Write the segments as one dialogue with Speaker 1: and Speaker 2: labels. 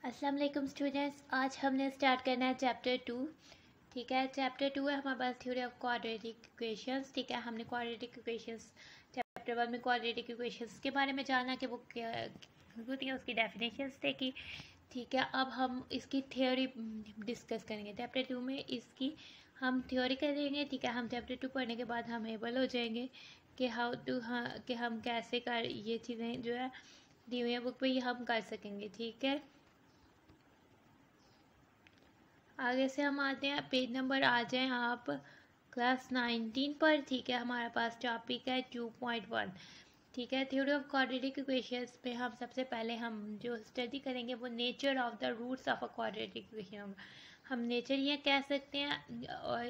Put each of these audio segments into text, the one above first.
Speaker 1: अस्सलाम वालेकुम स्टूडेंट्स, आज हमने स्टार्ट करना है चैप्टर 2। ठीक है, चैप्टर 2 है हमारे पास थ्योरी ऑफ क्वाड्रेटिक इक्वेशंस। ठीक है, हमने क्वाड्रेटिक इक्वेशंस चैप्टर 1 में क्वाड्रेटिक इक्वेशंस के बारे में जाना कि वो क्या होती है, उसकी डेफिनेशंस देखी। ठीक है, अब हम इसकी थ्योरी डिस्कस करेंगे। चैप्टर 2 में इसकी हम थ्योरी करेंगे। ठीक है, हम चैप्टर 2 पढ़ने के बाद हम एबल हो जाएंगे कि कि हम कैसे कर ये चीज़ें जो है दी हुई है बुक पे ये हम कर सकेंगे। ठीक है, आगे से हम आते हैं, पेज नंबर आ जाएं आप क्लास 19 पर। ठीक है, हमारे पास टॉपिक है 2.1। ठीक है, थ्योरी ऑफ क्वाड्रेटिक इक्वेशंस में हम सबसे पहले हम जो स्टडी करेंगे वो nature of the roots of a quadratic equation होगा। हम नेचर ये कह सकते हैं और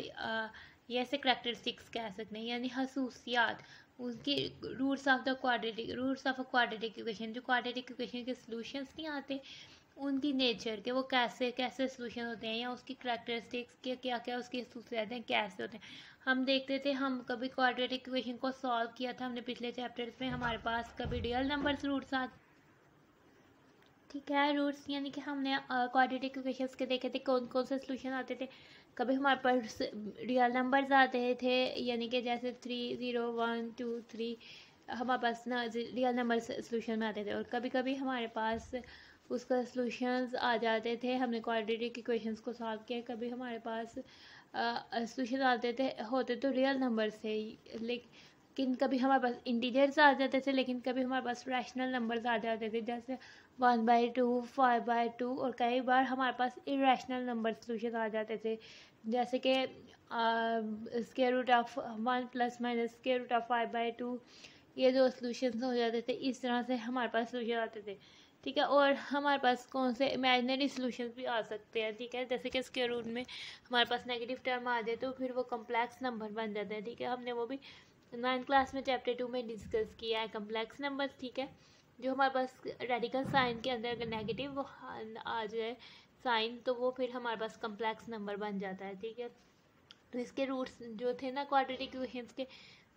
Speaker 1: ये ऐसे करैक्टरिस्टिक्स कह सकते हैं, यानी खसूसियात उसकी roots of a quadratic equation. जो क्वाड्रेटिक इक्वेशन के सॉल्यूशंस नहीं आते, उनकी नेचर के वो कैसे कैसे सोल्यूशन होते हैं या उसकी करैक्टरिस्टिक्स के क्या क्या उसकी खसूसियात हैं कैसे होते हैं हम देखते थे। हम कभी क्वाड्रेटिक इक्वेशन को सॉल्व किया था हमने पिछले चैप्टर्स में। हमारे पास कभी रियल नंबर्स रूट्स आते, ठीक है, रूट्स यानी कि हमने क्वाड्रेटिक इक्वेशंस के देखे थे कौन कौन से सोल्यूशन आते थे। कभी हमारे पास रियल नंबर्स आते थे, यानी कि जैसे 3, 0, 1, 2, 3 हमारे पास ना रियल नंबर सोल्यूशन में आते थे। और कभी कभी हमारे पास उसका सॉल्यूशंस आ जाते थे, हमने क्वाड्रेटिक इक्वेशंस को सॉल्व किया। कभी हमारे पास सॉल्यूशन आते थे होते तो रियल नंबर से, लेकिन कभी हमारे पास इंटीजर्स आ जाते थे, लेकिन कभी हमारे पास रैशनल नंबर्स आ जाते थे जैसे 1/2, 5/2। और कई बार हमारे पास इरेशनल नंबर सॉल्यूशन आ जाते थे जैसे कि square root of 1 plus minus square root of 5/2। ये दो सॉल्यूशंस हो जाते थे, इस तरह से हमारे पास सॉल्यूशन आते थे। ठीक है, और हमारे पास कौन से इमेजिनरी सॉल्यूशंस भी आ सकते हैं। ठीक है, जैसे कि स्क्वायर रूट में हमारे पास नेगेटिव टर्म आ जाए तो फिर वो कम्प्लेक्स नंबर बन जाते हैं। ठीक है, हमने वो भी 9th क्लास में चैप्टर 2 में डिस्कस किया है, कम्प्लेक्स नंबर्स। ठीक है, जो हमारे पास रेडिकल साइन के अंदर अगर नेगेटिव आ जाए साइन तो वो फिर हमारे पास कम्प्लेक्स नंबर बन जाता है। ठीक है, तो इसके रूट्स जो थे ना क्वाड्रेटिक इक्वेशंस के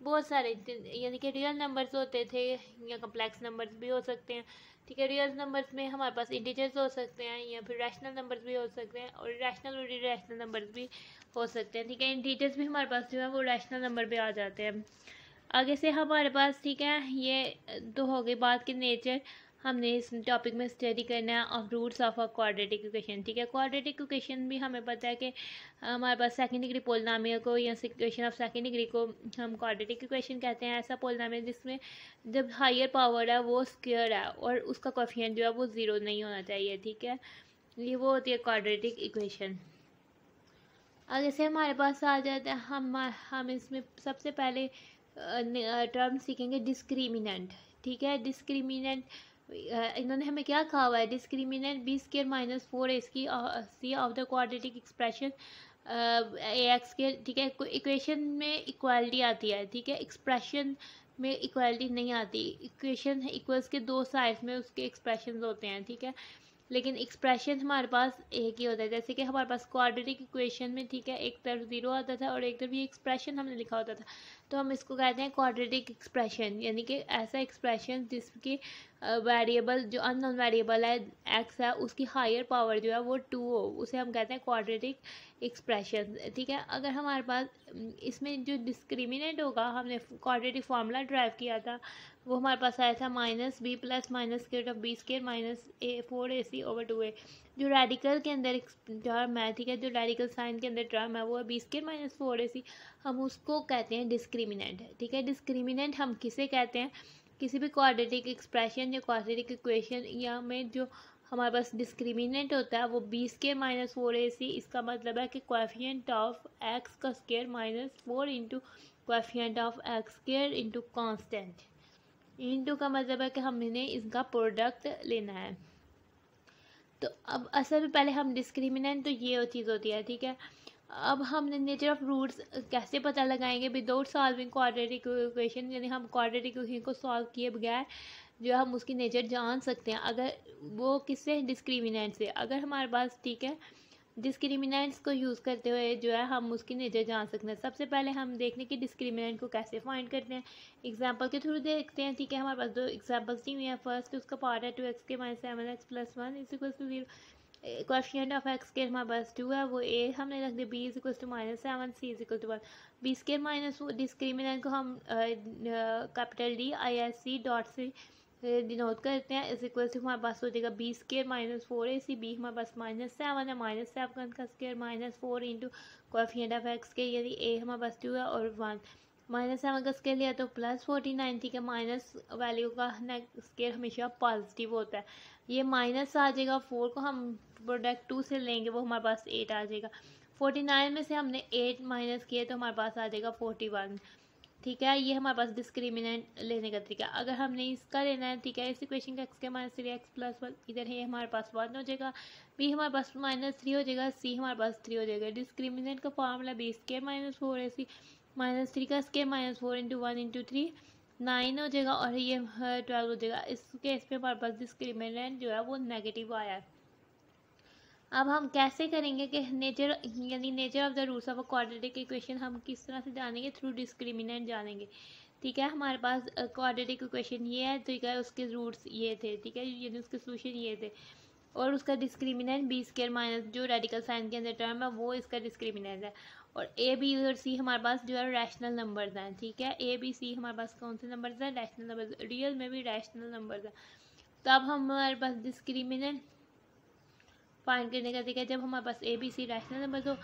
Speaker 1: बहुत सारे, यानी कि रियल नंबर्स होते थे या कम्प्लेक्स नंबर्स भी हो सकते हैं। ठीक है, रियल नंबर्स में हमारे पास इंटीजर्स हो सकते हैं या फिर रैशनल नंबर्स भी हो सकते हैं और रैशनल और इरेशनल नंबर्स भी हो सकते हैं। ठीक है, इंटीजर्स भी हमारे पास जो है वो रैशनल नंबर पे आ जाते हैं। आगे से हमारे पास, ठीक है, ये तो हो गई बात की नेचर। हमने इस टॉपिक में स्टडी करना है of roots of a quadratic equation. ठीक है, क्वाड्रेटिक इक्वेशन भी हमें पता है कि हमारे पास सेकंड डिग्री पोलिनोमियल को या इक्वेशन ऑफ सेकंड डिग्री को हम क्वाड्रेटिक इक्वेशन कहते हैं। ऐसा पोलिनोमियल जिसमें जब हायर पावर है वो स्क्वायर है और उसका कोएफिशिएंट जो है वो 0 नहीं होना चाहिए। ठीक है, ये वो होती है क्वाड्रेटिक इक्वेशन। आगे से हमारे पास आ जाता है, हम इसमें सबसे पहले टर्म सीखेंगे डिस्क्रिमिनेंट। ठीक है, डिस्क्रिमिनेंट इन्होंने हमें क्या कहा हुआ है, discriminant b square minus 4 c of the quadratic expression a x के। ठीक है, इक्वेशन में इक्वालिटी आती है। ठीक है, एक्सप्रेशन में इक्वालिटी नहीं आती। इक्वेशन इक्वल्स के दो साइड्स में उसके एक्सप्रेशन होते हैं। ठीक है, लेकिन एक्सप्रेशन हमारे पास एक ही होता है। जैसे कि हमारे पास क्वाड्रेटिक इक्वेशन में, ठीक है, एक तरफ 0 आता था और एक तरफ ये एक्सप्रेशन हमने लिखा होता था, तो हम इसको कहते हैं क्वाड्रेटिक एक्सप्रेशन, यानी कि ऐसा एक्सप्रेशन जिसकी वेरिएबल जो अननोन वेरिएबल है एक्स है उसकी हायर पावर जो है वो 2 हो, उसे हम कहते हैं क्वाड्रेटिक एक्सप्रेशन। ठीक है, अगर हमारे पास इसमें जो डिस्क्रिमिनेंट होगा, हमने क्वाड्रेटिक फार्मूला ड्राइव किया था, वो हमारे पास आया था minus b plus minus square of B square minus A4AC/2A। जो रेडिकल के अंदर टर्म है, ठीक है, जो रेडिकल साइन के अंदर टर्म है वो है बी स्क्वायर माइनस 4AC, हम उसको कहते हैं डिस्क्रिमिनेंट। ठीक है, डिस्क्रिमिनेंट हम किसे कहते हैं, किसी भी क्वाड्रेटिक एक्सप्रेशन या क्वाड्रेटिक इक्वेशन या में जो हमारे पास डिस्क्रिमिनेंट होता है वो बी स्क्वायर माइनस 4AC। इसका मतलब है कि कोएफिशिएंट ऑफ एक्स का square minus 4 into coefficient of x square into constant. Into का मतलब है कि हमने इसका प्रोडक्ट लेना है। तो अब असल में पहले हम डिस्क्रिमिनेंट, तो ये चीज़ होती है। ठीक है, अब हमने नेचर ऑफ रूट्स कैसे पता लगाएंगे विदाउट सॉल्विंग क्वाड्रेटिक इक्वेशन, यानी हम क्वाड्रेटिक इक्वेशन को सॉल्व किए बगैर जो हम उसकी नेचर जान सकते हैं अगर वो किससे, डिस्क्रिमिनेंट से। अगर हमारे पास, ठीक है, डिस्क्रिमिनेंट्स को यूज़ करते हुए जो है हम उसकी नेचर जान सकते हैं। सबसे पहले हम देखने की डिस्क्रिमिनेंट को कैसे फाइंड करते हैं, एग्जांपल के थ्रू देखते हैं। ठीक है, हमारे पास दो एग्जांपल्स दी हुई हैं। फर्स्ट उसका पार्ट है 2x के minus 7x plus 1 is equal to 0। Coefficient of x के हमारे पास 2 है, वो a हमने रख दिया, b is equal to minus 7, c is equal to 1। B square minus discriminant को हम कैपिटल D ISC डॉट से डिनोट करते हैं। इस इक्वल टू हमारे पास हो जाएगा B square minus 4ac, B हमारे पास माइनस 7 है, माइनस 7 का square minus 4 into coefficient of x के, यानी a हमारे पास 2 है और 1, माइनस 7 का स्केयर लिया तो प्लस 49। ठीक है, माइनस वैल्यू का स्केयर हमेशा पॉजिटिव होता है। ये माइनस आ जाएगा, 4 को हम प्रोडक्ट 2 से लेंगे, वो हमारे पास 8 आ जाएगा। 49 में से हमने 8 माइनस किए तो हमारे पास आ जाएगा 41। ठीक है, ये हमारे पास डिस्क्रिमिनेंट लेने का तरीका। अगर हमने इसका लेना है, ठीक है, इस इक्वेशन का x के माइनस 3x प्लस 1 इधर है, हमारे पास 1 हो जाएगा, b हमारे पास माइनस 3 हो जाएगा, c हमारे पास 3 हो जाएगा। डिस्क्रिमिनेंट का formula b square minus 4ac minus 3 का स्केयर माइनस 4 इंटू 1 इंटू 3 9 हो जाएगा और ये 12 हो जाएगा। इस केस पे हमारे पास डिस्क्रिमिनेंट जो है वो नेगेटिव आया है। अब हम कैसे करेंगे कि नेचर यानी nature of the roots of a quadratic equation हम किस तरह से जानेंगे, थ्रू डिस्क्रिमिनेंट जानेंगे। ठीक है, हमारे पास क्वाड्रेटिक इक्वेशन ये है, ठीक है, उसके रूट्स ये थे, ठीक है, यानी उसके सोल्यूशन ये थे और उसका डिस्क्रिमिनेंट बी स्केयर माइनस जो रेडिकल साइन के अंदर टर्म है वो इसका डिस्क्रिमिनेंट है। और ए बी और सी हमारे पास जो है रैशनल नंबर्स हैं। ठीक है, ए बी सी हमारे पास कौन से नंबर्स हैं, रैशनल नंबर्स, रियल में भी रैशनल नंबर्स हैं। तो अब हमारे पास डिस्क्रिमिनेंट फाइंड करने का तरीका है, जब हमारे पास A B C rational number तो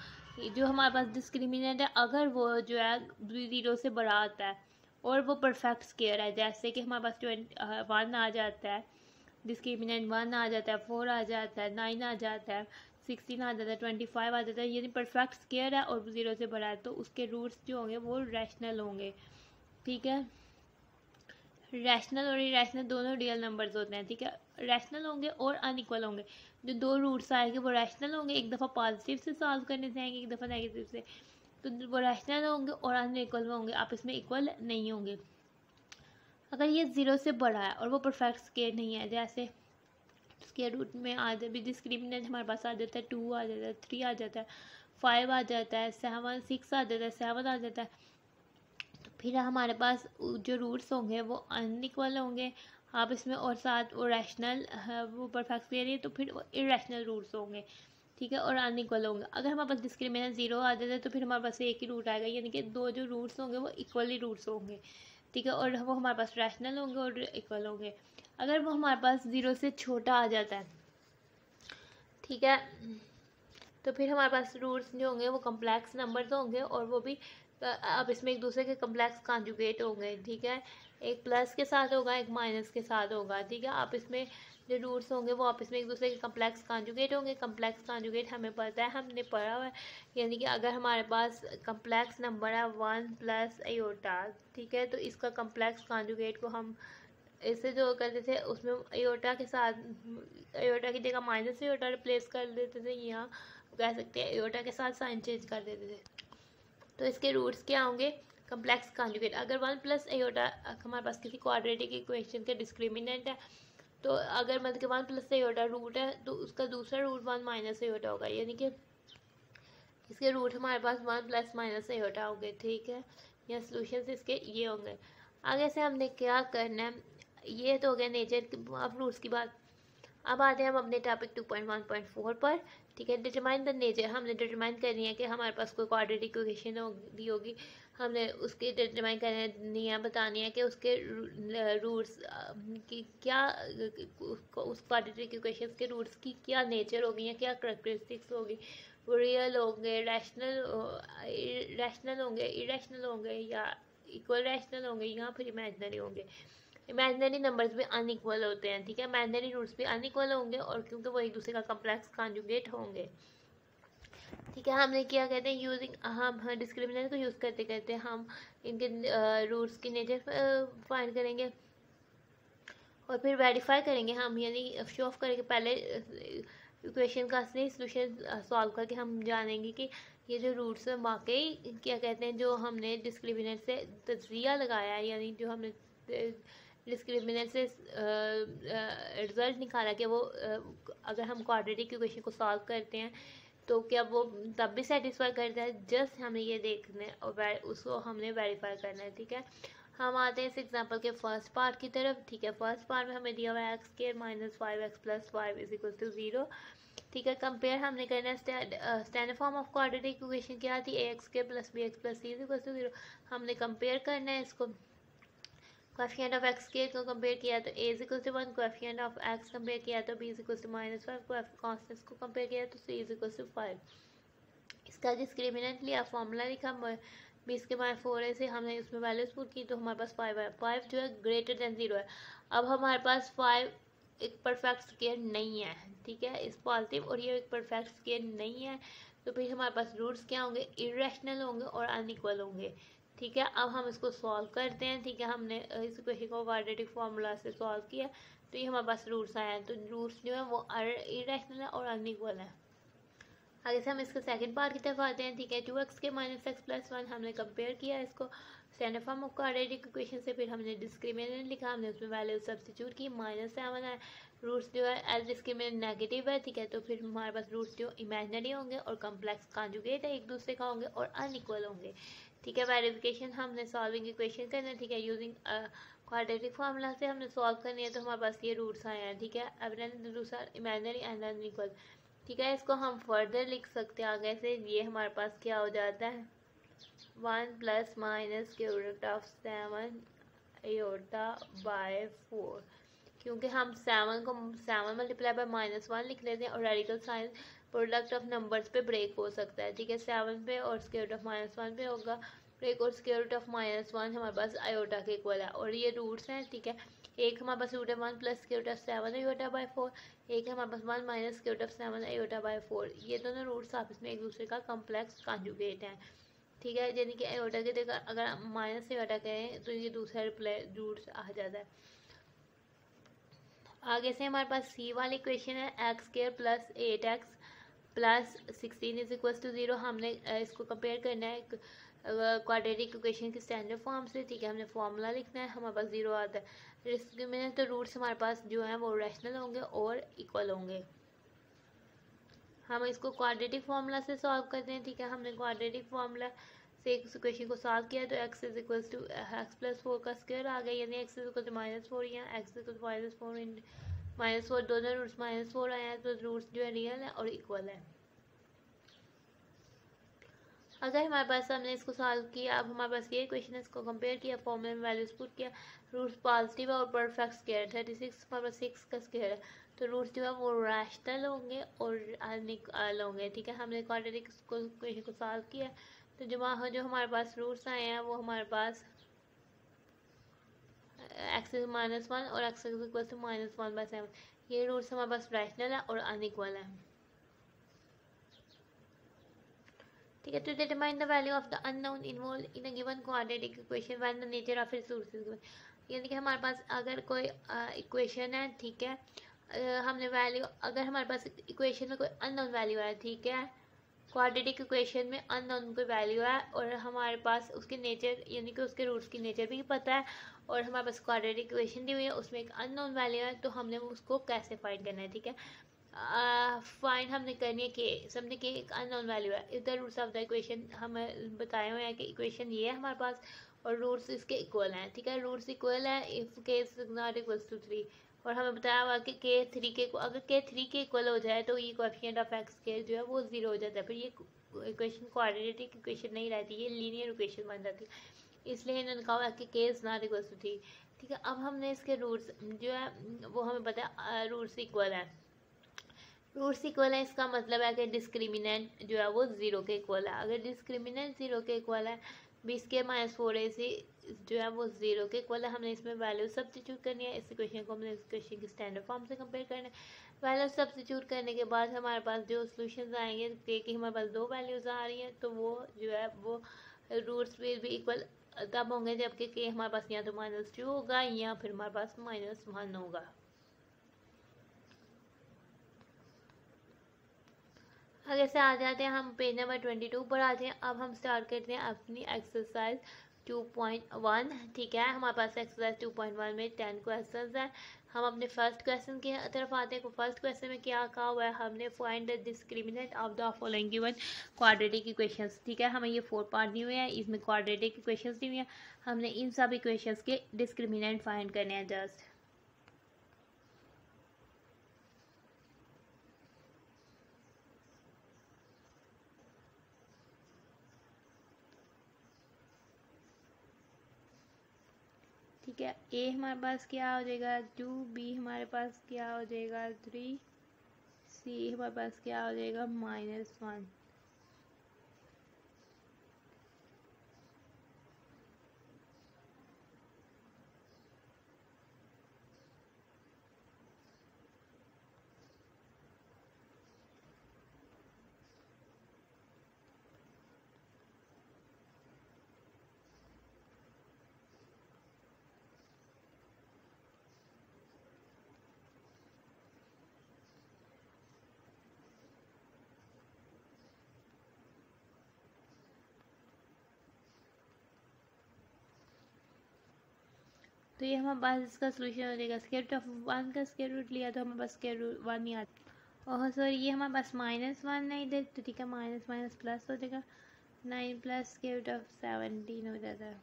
Speaker 1: जो हमारे पास डिस्क्रिमिनेंट है अगर वो जो है 0 से बड़ा आता है और वो परफेक्ट स्केयर है, जैसे कि हमारे पास 1 आ जाता है, डिस्क्रिमिनेंट 1 आ जाता है, 4 आ जाता है, 9 आ जाता है, 16 आ जाता है, 25 आ जाता है, यानी परफेक्ट स्केयर है और 0 से बड़ा है, तो उसके रूट्स जो होंगे वो रैशनल होंगे। ठीक है, रैशनल और इरेशनल दोनों रियल नंबर्स होते हैं। ठीक है, रैशनल होंगे और अनइक्वल होंगे। जो दो रूट्स आएंगे वो रैशनल होंगे, एक दफ़ा पॉजिटिव से सॉल्व करने से आएंगे, एक दफ़ा नेगेटिव से, तो वो रैशनल होंगे और अनइक्वल होंगे, आपस में इक्वल नहीं होंगे। अगर ये 0 से बड़ा है और वो परफेक्ट स्केयर नहीं है, जैसे स्केयर रूट में आ जाए भी डिस्क्रिमिनेंट हमारे पास आ जाता है 2 आ जाता है, 3 आ जाता है, 5 आ जाता है, 7 6 आ जाता है, 7 आ जाता है, फिर हमारे पास जो रूट्स होंगे वो अनइक्वल होंगे आप इसमें, और साथ वो रैशनल वो परफेक्ट स्केयर है तो फिर वो इरेशनल रूट्स होंगे। ठीक है, और अनइक्वल होंगे। अगर हमारे पास डिस्क्रिमिनेंट 0 आ जाता है तो फिर हमारे पास एक ही रूट आएगा, यानी कि दो जो रूट्स होंगे वो इक्वली रूट्स होंगे। ठीक है, और वो हमारे पास रैशनल होंगे और इक्वल होंगे। अगर वो हमारे पास 0 से छोटा आ जाता है, ठीक है, तो फिर हमारे पास रूट्स जो होंगे वो कम्प्लेक्स नंबर्स होंगे और वो भी अब इसमें एक दूसरे के कम्प्लेक्स कॉन्जुगेट होंगे। ठीक है, एक प्लस के साथ होगा, एक माइनस के साथ होगा। ठीक है, आप इसमें जो रूट्स होंगे वो आपस में एक दूसरे के कम्प्लेक्स कॉन्जुगेट होंगे। कम्प्लेक्स कॉन्जुगेट हमें पता है, हमने पढ़ा हुआ है, यानी कि अगर हमारे पास कम्प्लेक्स नंबर है 1 प्लस आयोटा, ठीक है, तो इसका कम्प्लेक्स कॉन्जुगेट को हम इससे जो करते थे उसमें आयोटा के साथ आयोटा की जगह माइनस आयोटा रिप्लेस कर देते थे, यहाँ कह सकते हैं आयोटा के साथ साइन चेंज कर देते थे। तो इसके रूट्स क्या होंगे, कम्प्लेक्स कॉन्जुगेट। अगर 1 प्लस आयोटा हमारे पास किसी क्वाड्रेटिक इक्वेशन का डिस्क्रिमिनेंट है, तो अगर मतलब कि 1 प्लस आयोटा रूट है तो उसका दूसरा रूट 1 माइनस आयोटा होगा, यानी कि इसके रूट हमारे पास 1 प्लस माइनस आयोटा होंगे। ठीक है, या सोल्यूशन इसके ये होंगे। आगे से हमने क्या करना है, ये तो हो गया नेचर ऑफ रूट्स की बात। अब आते हैं हम अपने टॉपिक 2.1.4 पर। ठीक है, डिटरमाइन द नेचर, हमने डिटरमाइन करनी है कि हमारे पास कोई क्वाड्रेटिक इक्वेशन होगी, हमने उसकी डिटरमाइन करनी है, बतानी है कि उसके रूट्स की क्या, उस क्वाड्रेटिक इक्वेशन के रूट्स की क्या नेचर होगी या क्या करेक्टरिस्टिक्स होगी, वो रियल होंगे, रैशनल होंगे, इरेशनल होंगे, या इक्वल रैशनल होंगे, या फिर इमेजिनरी होंगे। इमेजिनरी नंबर्स भी अनइक्वल होते हैं। ठीक है, इमेजिनरी रूट्स भी अनइक्वल होंगे और क्योंकि वो एक दूसरे का कम्प्लेक्स कॉन्जुगेट होंगे। ठीक है, हमने क्या कहते हैं यूजिंग, हम डिस्क्रिमिनेंट को यूज़ करते करते हम इनके रूट्स की नेचर फाइंड करेंगे और फिर वेरीफाई करेंगे हम, यानी शो ऑफ करेंगे पहले इक्वेशन का असली सोल्यूशन सॉल्व करके हम जानेंगे कि ये जो रूट्स हैं वाकई क्या कहते हैं, जो हमने डिस्क्रिमिनेंट से तज्जिया लगाया है, यानी जो हमने डिस्क्रिमिनेंट से रिजल्ट निकाला कि वो अगर हम क्वाड्रेटिक इक्वेशन को सॉल्व करते हैं तो क्या वो तब भी सेटिस्फाई करता है, जस्ट हमें ये देखना है और उसको हमने वेरीफाई करना है। ठीक है, हम आते हैं इस एग्जांपल के फर्स्ट पार्ट की तरफ। ठीक है, फर्स्ट पार्ट में हमें दिया हुआ है x² - 5x + 5 = 0। ठीक है, कंपेयर हमने करना है standard form of quadratic equation क्या थी, ax² + bx + c = 0। हमने कंपेयर करना है इसको, कोएफिशिएंट ऑफ x² को कंपेयर किया तो a = 1, coefficient of x compare किया तो b = -5, कॉन्स्टेंट्स को कंपेयर किया तो c = 5। इसका डिस्क्रिमिनेंट लिया, फॉर्मूला लिखा, 20/4 से हमने उसमें वैल्यूज पुट की तो हमारे पास 5 है। 5 जो है ग्रेटर देन 0 है। अब हमारे पास 5 एक परफेक्ट स्क्वायर नहीं है। ठीक है, इस पॉजिटिव और ये एक परफेक्ट स्क्वायर नहीं है, तो फिर हमारे पास रूट्स क्या होंगे, इरेशनल होंगे और अनइक्वल होंगे। ठीक है, अब हम इसको सॉल्व करते हैं। ठीक है, हमने इस इक्वेशन को क्वाड्रेटिक फार्मूला से सॉल्व किया तो ये हमारे पास रूट्स आए हैं, तो रूट्स जो है वो इरेशनल है और अनइक्वल है। आगे से हम इसके सेकंड पार्ट की तरफ आते हैं। ठीक है, 2x के -x + 1 हमने कंपेयर किया इसको standard form of quadratic equation से, फिर हमने डिस्क्रिमिनेंट लिखा, हमने उसमें वैल्यू सब्स्टिट्यूट की, -7 है, रूट्स जो है एज डिस्क्रिमिनेंट नेगेटिव है। ठीक है, तो फिर हमारे पास रूट्स जो इमेजिनरी होंगे और कम्प्लेक्स कॉन्जुगेट है एक दूसरे का होंगे और अनइक्वल होंगे। ठीक है, वेरिफिकेशन हमने सॉल्विंग इक्वेशन करना है। ठीक है, यूजिंग क्वाड्रेटिक फार्मूला से हमने सॉल्व करनी है तो हमारे पास ये रूट्स आए हैं। ठीक है, evident roots are imaginary and unequal. ठीक है, इसको हम फर्दर लिख सकते हैं आगे से, ये हमारे पास क्या हो जाता है, 1 ± √7 /4, क्योंकि हम 7 को 7 मल्टीप्लाई बाय -1 लिख लेते हैं और radical sign product of numbers पे ब्रेक हो सकता है। ठीक है, 7 पे और √1 पे होगा ब्रेक, और √1 हमारे पास आयोटा के इक्वल है और ये रूट्स हैं। ठीक है, एक हमारे पास √1 + √7 /4, एक हमारे पास 1 - √7 /4। ये दोनों रूट्स आपस में एक दूसरे का कम्प्लेक्स कॉन्जुगेट हैं। ठीक है, यानी कि आयोटा की जगह अगर माइनस आयोटा कहें तो ये दूसरा रूट्स आ जाता है। आगे से हमारे पास सी वाली इक्वेशन है, x² + 8x + 16 = 0। हमने इसको कंपेयर करना है क्वाड्रेटिक इक्वेशन की स्टैंडर्ड फॉर्म से। ठीक है, हमने फॉर्मूला डिस्क्रिमिनेंट है, हमारे पास 0 आता है। डिस्क्रिमिनेंट तो रूट्स हमारे पास जो है वो रैशनल होंगे और इक्वल होंगे। हम इसको क्वाड्रेटिक फार्मूला से सॉल्व करते हैं। ठीक है, हमने क्वाड्रेटिक फार्मूला से इस इक्वेशन को सॉल्व किया तो x = x + 4 का स्क्वायर आ गया, यानी x = -4 या x = -4 दोनों रूट्स -4 आए हैं, तो रूट्स जो है रियल है और इक्वल है। अगर हमारे पास हमने इसको सॉल्व किया, अब हमारे पास ये इक्वेशन है, इसको कंपेयर किया, फॉर्मूले में वैल्यूज पुट किया, रूट्स पॉजिटिव है और परफेक्ट स्क्वायर 36 हमारे पास 6 का स्क्वायर है, तो रूट्स जो है वो रैशनल होंगे और अनइक्वल होंगे। ठीक है, हमने क्वाड्रेटिक इक्वेशन को सॉल्व किया तो जो हमारे पास रूट्स आए हैं वो हमारे पास x -1 और x = -1/7, ये रूट्स हमारे पास रैशनल है और अनइक्वल है। ठीक है, to determine the value of the unknown involved in a given quadratic equation when the nature of resources is given, यानी कि हमारे पास अगर कोई इक्वेशन है, ठीक है, हमने वैल्यू, अगर हमारे पास इक्वेशन में कोई अननोन वैल्यू है, ठीक है, क्वाड्रेटिक इक्वेशन में अननोन कोई वैल्यू है और हमारे पास उसके नेचर यानी कि उसके रूट्स की नेचर भी पता है और हमारे पास क्वाड्रेटिक इक्वेशन दी हुई है, उसमें एक अननोन वैल्यू है, तो हमने उसको कैसे फाइंड करना है। ठीक है, फाइंड हमने करनी है कि समझे कि एक अननोन वैल्यू है, इधर रूट्स ऑफ द इक्वेशन हमें बताए हुए हैं कि इक्वेशन ये है हमारे पास और रूट्स इसके इक्वल हैं। ठीक है, रूट्स इक्वल है if k is not equal to 3, और हमें बताया हुआ कि k 3 के अगर k 3 के इक्वल हो जाए तो ये कोएफिशिएंट ऑफ x के जो है वो 0 हो जाता है, फिर ये इक्वेशन क्वाड्रेटिक इक्वेशन नहीं रहती, ये लीनियर इक्वेशन बन जाती है, इसलिए इन्होंने कहा हुआ कि k is not equal to 3। ठीक है, अब हमने इसके रूट्स जो है वो हमें पता है रूट्स इक्वल है, रूट्स इक्वल है, इसका मतलब है कि डिस्क्रिमिनेंट जो है वो 0 के इक्वल है। अगर डिस्क्रिमिनेंट 0 के इक्वल है, 20k - 4ac जो है वो 0 के इक्वल है, हमने इसमें वैल्यू सब्स्टिट्यूट करनी है, इस इक्वेशन को हमने इस इक्वेशन की स्टैंडर्ड फॉर्म से कंपेयर करना है। वैल्यू सब्स्टिट्यूट करने के बाद हमारे पास जो सोल्यूशन आएंगे कि हमारे पास 2 वैल्यूज आ रही हैं, तो वो जो है वो रूट्स विल भी इक्वल तब होंगे जबकि के हमारे पास या तो -2 होगा या फिर हमारे पास -1 होगा। आगे से आ जाते हैं हम पेज नंबर 22 पर आते हैं। अब हम स्टार्ट करते हैं अपनी एक्सरसाइज 2.1। ठीक है, हमारे पास एक्सरसाइज 2.1 में 10 क्वेश्चंस हैं। हम अपने फर्स्ट क्वेश्चन की तरफ आते हैं। फर्स्ट क्वेश्चन में क्या कहा हुआ है, हमने find the discriminant of the following given quadratic equations. ठीक है, हमें ये 4 पार्ट दिए हुए हैं, इसमें क्वाड्रेटिक इक्वेशंस दी हुई हैं, हमने इन सब इक्वेशंस के डिस्क्रिमिनेंट फाइंड करने हैं जस्ट। ठीक है, ए हमारे पास क्या हो जाएगा 2, बी हमारे पास क्या हो जाएगा 3, सी हमारे पास क्या हो जाएगा -1। तो ये हमारे पास इसका सोल्यूशन हो जाएगा। स्क्वायर रूट ऑफ 1 का स्क्वायर रूट लिया तो हमारे पास स्क्वायर रूट 1 ही आता। ओह सॉरी, ये हमारे पास -1 नहीं दे तो ठीक है, माइनस माइनस प्लस हो जाएगा, 9 प्लस स्क्वायर रूट ऑफ 17 हो जाता है।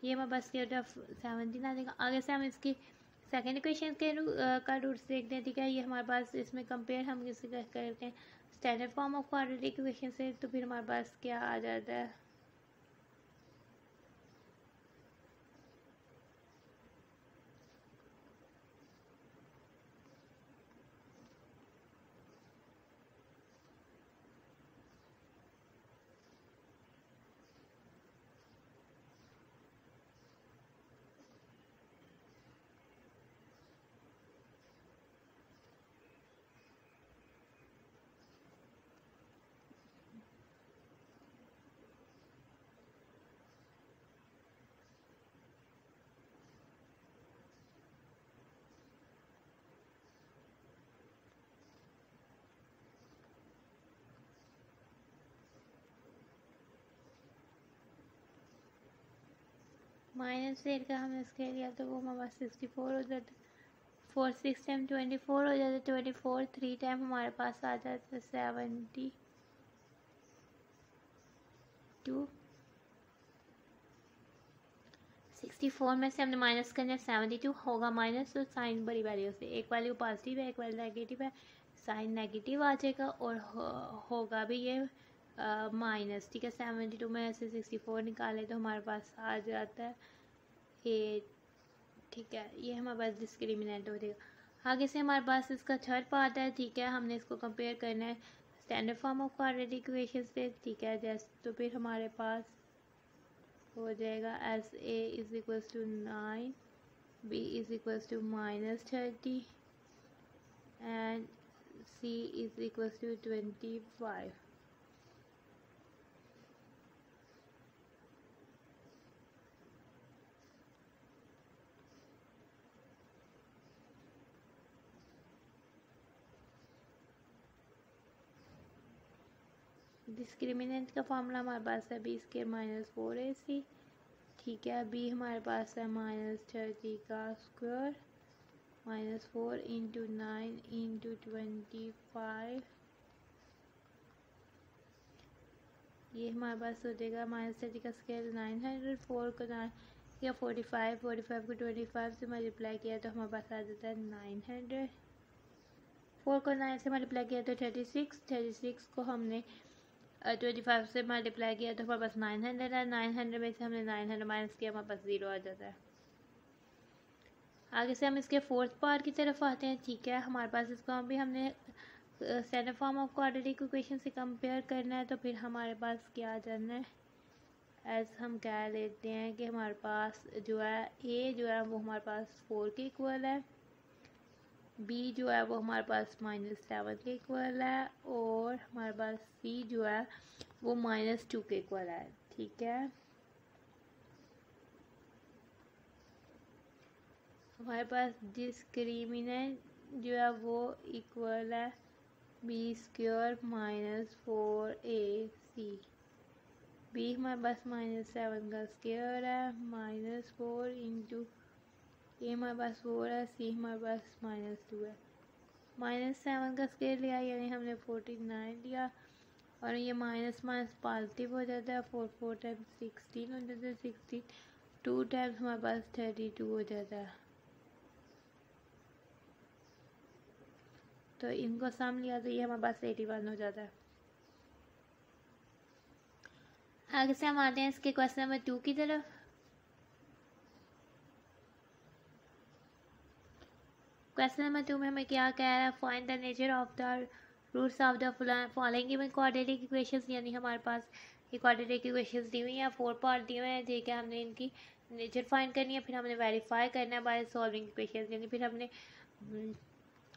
Speaker 1: ये हमारे पास स्क्वायर रूट ऑफ 17 आ जाएगा। आगे से हम इसकी सेकेंड इक्वेशन के का रूट्स देखते हैं। ठीक है, ये हमारे पास इसमें कंपेयर हम किसी का करते हैं standard form of quadratic equation से, तो फिर हमारे पास क्या आ जाता है -8 का हमने स्केल लिया तो वो हमारे पास 64 हो जाता है। 4 6 टाइम 24 हो जाता है, 24 3 टाइम हमारे पास आ जाता है 72। 64 में से हमने माइनस करना है, 72 होगा माइनस, तो साइन बड़ी वैल्यू से, एक वैल्यू पॉजिटिव है एक वैल्यू नेगेटिव है, साइन नेगेटिव आ जाएगा और होगा भी ये माइनस। ठीक है, 72 में से 64 निकाले तो हमारे पास आ जाता है 8। ठीक है, ये हमारे पास डिस्क्रिमिनेंट हो जाएगा। आगे से हमारे पास इसका थर्ड पार्ट है। ठीक है, हमने इसको कंपेयर करना है standard form of quadratic equation से। ठीक है, जैसे तो फिर हमारे पास हो जाएगा as a is equals to 9, b is equals to -30 and c is equals to 25। Discriminant का फॉर्मूला हमारे पास है बी स्क्वायर -4ac। ठीक है, बी हमारे पास है -30 का स्क्वायर -4 इंटू 9 इंटू 25। ये हमारे पास हो जाएगा -30 का स्केल 900, 4 को 9 या 45 को 25 से मल्टीप्लाई किया तो हमारे पास आ जाता है 900। 4 को 9 से मल्टीप्लाई किया तो 36 को हमने 25 से मल्टीप्लाई किया तो हमारे पास 900 है। 900 में से हमने 900 माइनस किया, हमारे पास 0 आ जाता है। आगे से हम इसके फोर्थ पार्ट की तरफ आते हैं। ठीक है, हमारे पास इसको भी हमने standard form of quadratic equation से कंपेयर करना है, तो फिर हमारे पास क्या आ जाना है, एज हम कह लेते हैं कि हमारे पास जो है ए जो है वो हमारे पास 4 के इक्वल है, बी जो है वो हमारे पास -7 के इक्वल है और हमारे पास सी जो है वो -2 के इक्वल है। ठीक है, हमारे पास डिस्क्रिमिनेंट जो है वो इक्वल है बी स्क्वायर -4ac। बी हमारे पास -7 का स्क्वायर है, -4 इंटू ए हमारे पास 4 है, सी हमारे पास -2 है। -7 का स्क्वायर लिया यानी हमने 49 लिया, और ये माइनस माइनस पॉजिटिव हो जाता है। 4 4 टाइम्स 16 हो जाता है, 16 2 टाइम्स हमारे पास 32 हो जाता है। तो इनको सम लिया तो ये हमारे पास 81 हो जाता है। आगे से हम आते हैं इसके क्वेश्चन नंबर 2 की तरफ। क्वेश्चन नंबर 2 में हमें क्या कह रहा है, find the nature of the roots of the following given quadratic equations, यानी हमारे पास ये क्वाड्रेटिक इक्वेशंस दी हुई हैं, 4 पार्ट दिए हुए हैं। ठीक है, हमने इनकी नेचर फाइंड करनी है, फिर हमने वेरीफाई करना है बाय सॉल्विंग इक्वेशंस, यानी फिर हमने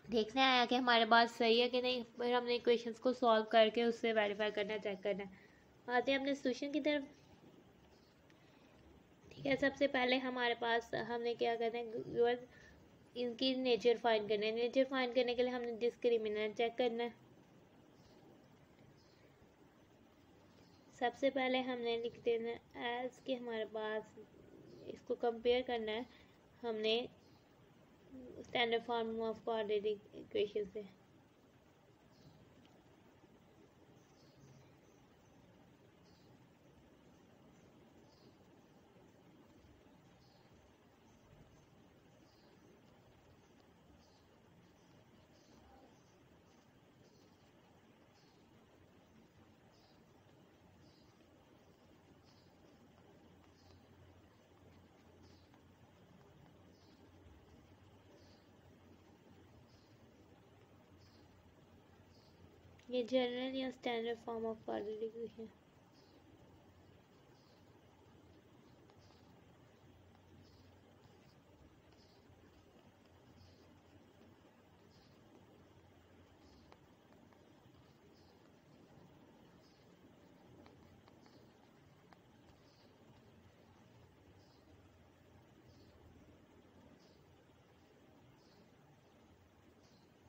Speaker 1: देखने आया कि हमारे पास सही है कि नहीं, फिर हमने इक्वेशंस को सॉल्व करके उससे वेरीफाई करना, चेक करना है। आते हैं अपने सोल्यूशन की तरफ। ठीक है, सबसे पहले हमारे पास हमने क्या करना है, इनकी नेचर फाइंड करना है। नेचर फाइंड करने के लिए हमने डिस्क्रिमिनेंट चेक करना है। सबसे पहले हमने लिख देना एज कि हमारे पास इसको कंपेयर करना है हमने standard form of quadratic equation से। ये जनरल या standard form of quadratic equation.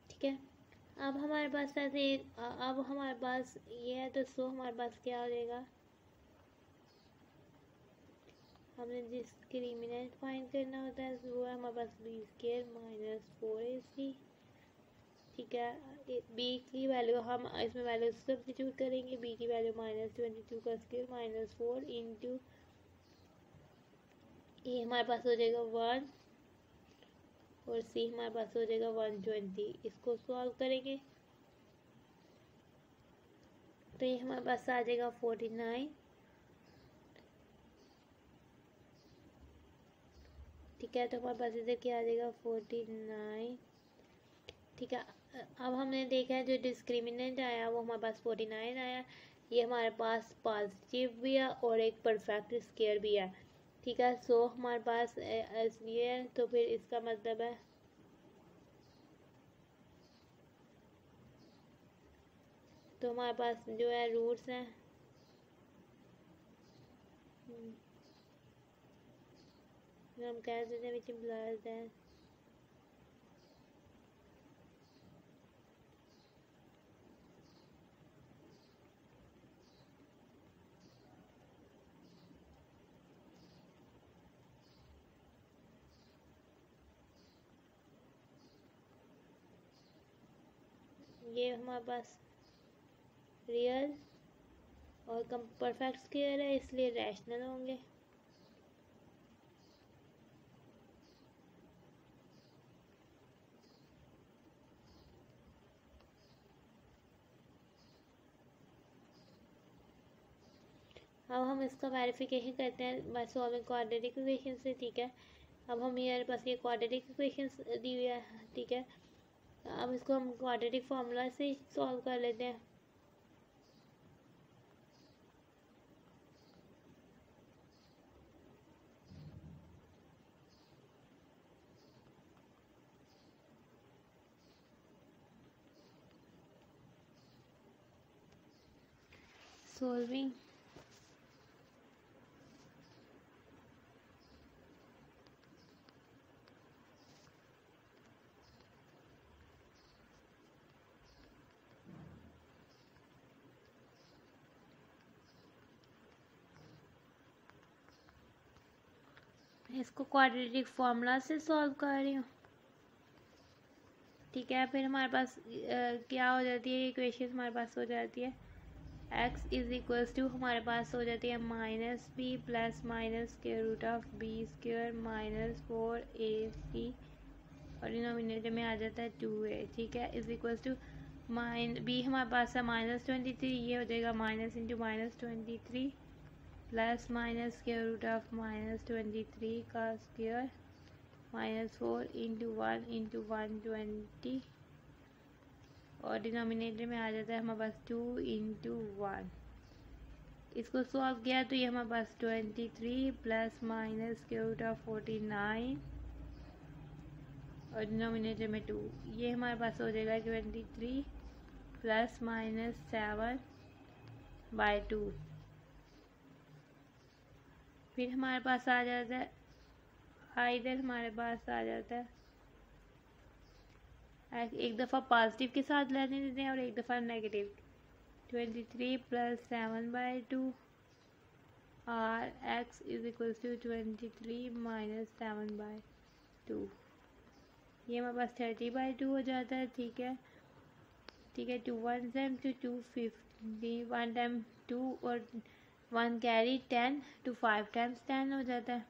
Speaker 1: ठीक है, अब हमारे पास ऐसे अब हमारे पास ये है, तो सो हमारे पास क्या हो जाएगा, हमने डिस्क्रिमिनेंट फाइंड करना होता है, वो है हमारे पास बी स्क्वायर -4ac। ठीक है, बी की वैल्यू हम इसमें वैल्यू सब्स्टिट्यूट करेंगे। बी की वैल्यू -22 का स्क्वायर -4 इंटू ए हमारे पास हो जाएगा 1 और सी हमारे पास हो जाएगा 120। इसको सॉल्व करेंगे तो ये हमारे पास आ जाएगा 49। ठीक है, तो हमारे पास इधर क्या आ जाएगा 49। ठीक है, अब हमने देखा है जो डिस्क्रिमिनेंट आया वो हमारे पास 49 आया। ये हमारे पास पॉजिटिव भी है और एक परफेक्ट स्क्वायर भी है। ठीक है, सो हमारे पास इसलिए है, तो फिर इसका मतलब है तो हमारे पास जो है रूट्स हैं, हम कह सकते हैं विच इम्प्लाइज दैट ये हमारे पास रियल और परफेक्ट स्क्वायर है, इसलिए रैशनल होंगे। अब हम इसका वेरिफिकेशन करते हैं बाय सॉल्विंग क्वाड्रेटिक इक्वेशन से। ठीक है, अब हम मेरे पास ये क्वाड्रेटिक इक्वेशंस दी हुई है। ठीक है, अब इसको हम क्वाड्रेटिक फार्मूला से सॉल्व कर लेते हैं। सॉल्विंग इसको क्वाड्रेटिक फॉर्मूला से सॉल्व कर रही हूँ। ठीक है, फिर हमारे पास क्या हो जाती है, इक्वेशन हमारे पास हो जाती है x इज इक्वल्स टू, हमारे पास हो जाती है minus b plus minus square root of B square minus 4ac और डिनोमिनेटर में आ जाता है 2a। ठीक है, इज इक्वल्स टू बी हमारे पास है -23, ये हो जाएगा minus into -23 plus minus square root of -23 का स्क्वायर -4 इंटू 1 इंटू 120 और डिनोमिनेटर में आ जाता है हमारे पास 2 इंटू 1। इसको सॉल्व किया तो ये हमारे पास 23 plus minus square root of 49 और डिनोमिनेटर में 2, ये हमारे पास हो जाएगा 23 प्लस माइनस 7/2। फिर हमारे पास आ जाता है इधर हमारे पास आ जाता है एक दफ़ा पॉजिटिव के साथ लेने देते हैं और एक दफ़ा नेगेटिव। 23 प्लस 7/2 और x is equal to 23 minus 7/2, ये हमारे पास 30/2 हो जाता है। ठीक है, ठीक है, 2 1 टाइम टू 2 50, 1 टाइम 2 और 1 कैरी 10 to 5 टाइम्स 10 हो जाता है।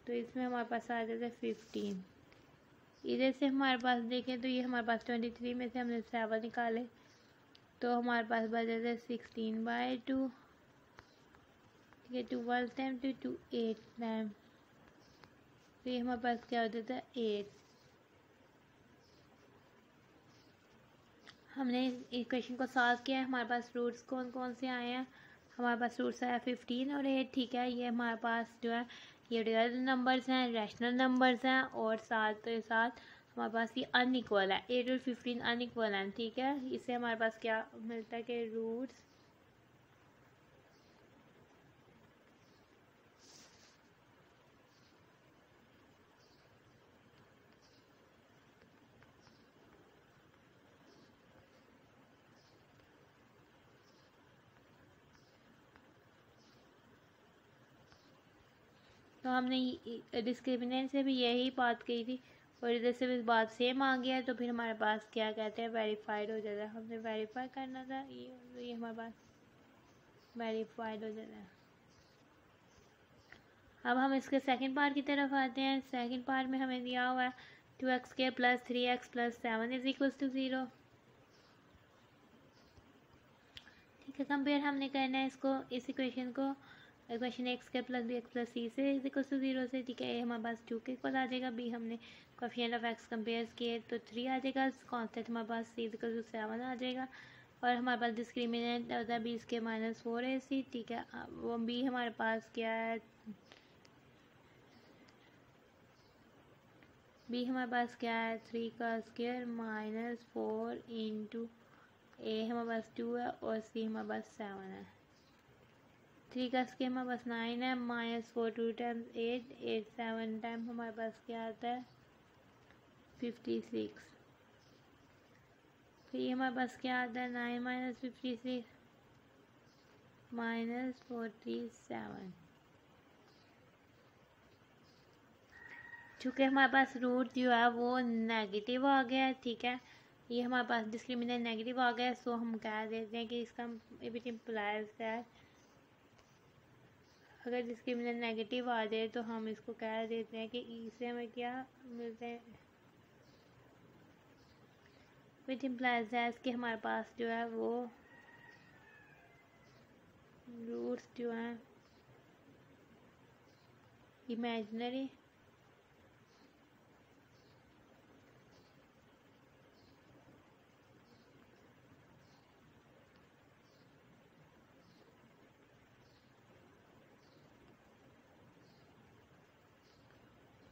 Speaker 1: तो इसमें हमारे पास आ जाता है 15। इधर से हमारे पास देखें तो ये हमारे पास 23 में से हमने 7 निकाले तो हमारे पास बच जाता है 16/2। ठीक है, 2 1 टाइम टू 2 8 टाइम, तो ये हमारे पास क्या हो जाता है 8। हमने इस क्वेश्चन को सॉल्व किया है, हमारे पास रूट्स कौन कौन से आए हैं, हमारे पास रूट्स आया 15 और 8। ठीक है, ये हमारे पास जो है ये रियल नंबर्स हैं, रैशनल नंबर्स हैं और साथ साथ हमारे पास ये अनइक्वल है, 8 और 15 अनइक्वल हैं। ठीक है, इससे हमारे पास क्या मिलता है कि रूट्स तो हमने डिस्क्रिमिनेंट से भी यही बात कही थी और इधर से भी बात सेम आ गया है, तो फिर हमारे पास क्या कहते हैं वेरीफाइड हो जाता है। हमने वेरीफाई करना था, ये हमारे पास वेरीफाइड हो जाता है। अब हम इसके सेकंड पार्ट की तरफ आते हैं। सेकंड पार्ट में हमें दिया हुआ है 2x² + 3x + 7 is equal to 0। ठीक है, कंपेयर हमने करना है इसको, इस इक्वेशन को इक्वेशन x² + bx + c से इज इक्वल टू 0 से। ठीक है, हमारे पास 2 के इक्वल आ जाएगा, b हमने कोएफिशिएंट ऑफ x कंपेयर किए तो 3 आ जाएगा, कांस्टेंट हमारे पास c इज इक्वल टू 7 आ जाएगा और हमारे पास डिस्क्रिमिनेंट होता है b² - 4ac। ठीक है, वो b हमारे पास क्या है, b हमारे पास क्या है 3 का स्क्वायर -4 इंटू a हमारे पास 2 है और c हमारे पास 7 है। 3 का स्क्वायर हमारे पास 9 है, -4 2 टाइम्स 8 8 7 टाइम हमारे पास क्या आता है 56। फिर ये हमारे पास क्या आता है 9 - 56 -47। चूँकि हमारे पास रूट जो है वो नेगेटिव आ गया है। ठीक है, ये हमारे पास डिस्क्रिमिनेंट नेगेटिव आ गया है, सो हम कह देते हैं कि इसका इट इम्प्लाइज दैट अगर डिस्क्रिमिनेंट नेगेटिव आ जाए तो हम इसको कह देते हैं कि इससे हमें क्या मिलते हैं, विच इम्प्लाइज दैट कि हमारे पास जो है वो रूट्स जो हैं इमेजिनरी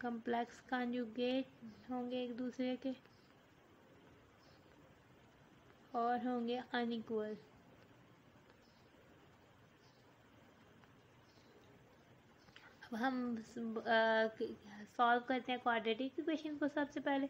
Speaker 1: कम्प्लेक्स कॉन्जुगेट होंगे एक दूसरे के और होंगे अनइक्वल। अब हम सॉल्व करते हैं क्वाड्रेटिक इक्वेशन को सबसे पहले।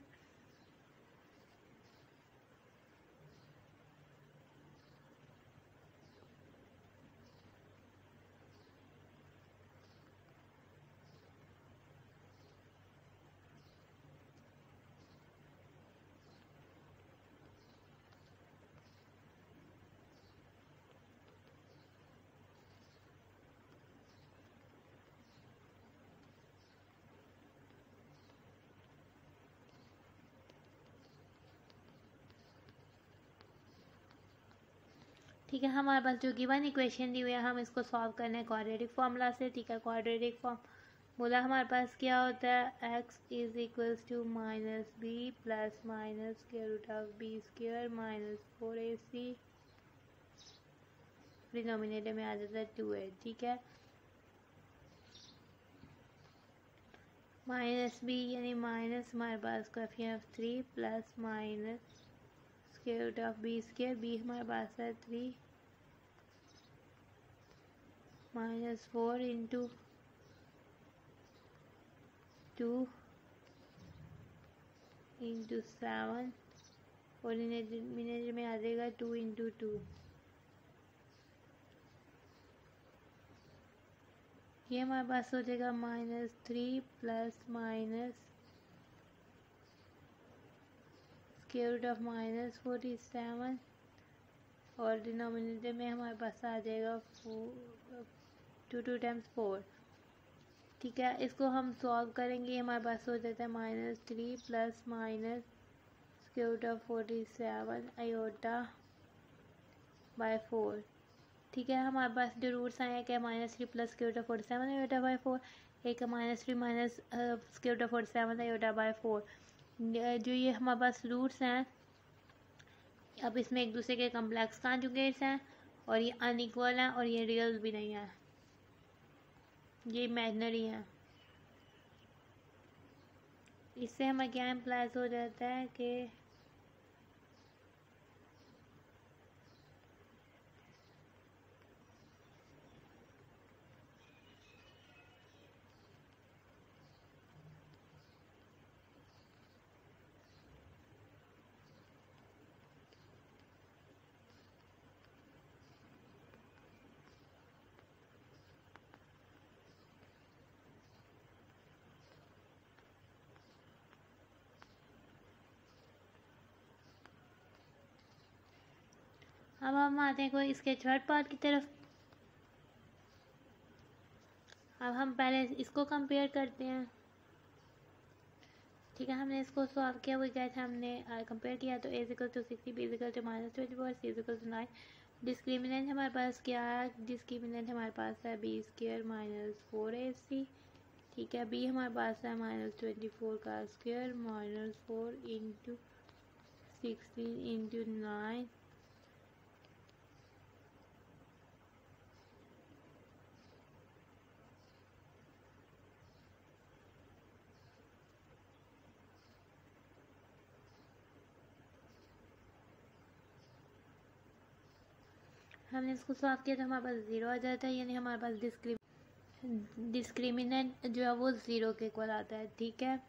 Speaker 1: ठीक है, हमारे पास जो गिवन इक्वेशन दी हुई है हम इसको सॉल्व करना है क्वाड्रेटिक फॉर्मूला से। ठीक है, क्वाड्रेटिक फॉर्म बोला हमारे पास क्या होता है, x is equals to minus b plus minus square root of B square minus 4ac, denominator में आ जाता है 2a। ठीक है, माइनस बी यानी माइनस हमारे पास coefficient of 3 plus minus square root of B square, B हमारे पास है 3 माइनस 4 इंटू 2 इंटू 7 और डिनोमिनेटर में आ जाएगा 2 इंटू 2। ये हमारे पास हो जाएगा -3 plus minus square root of -47 और डिनोमिनेटर में हमारे पास आ जाएगा 2 टाइम्स 4। ठीक है, इसको हम सॉल्व करेंगे, हमारे पास हो जाता है -3 plus minus square root of 47 iota by 4। ठीक है, हमारे पास जो रूट्स आए हैं क्या, -3 plus square root of 47 iota by 4, एक -3 minus square root of 47 iota by 4। जो ये हमारे पास रूट्स हैं, अब इसमें एक दूसरे के कम्प्लेक्स कॉन्जुगेट्स हैं और ये अनइक्वल हैं और ये रियल भी नहीं है, ये इमेजिनरी हैं। इससे हमें क्या इम्प्लाइज हो जाता है कि अब हम आते हैं कोई इसके थर्ड पार्ट की तरफ। अब हम पहले इसको कंपेयर करते हैं। ठीक है, हमने इसको सॉल्व किया, वो क्या था, हमने कंपेयर किया तो a equal to 60, b equal to -24, c equal to 9। Discriminant हमारे पास क्या है, डिस्क्रिमिनेंट हमारे पास है b स्क्वायर माइनस 4ac। ठीक है, b हमारे पास है -24 का स्क्वायर माइनस 4 इंटू 16 इंटू 9 हमने इसको सॉल्व किया तो हमारे पास 0 आ जाता है, यानी हमारे पास डिस्क्रिमिनेंट जो है वो 0 के इक्वल आता है। ठीक है,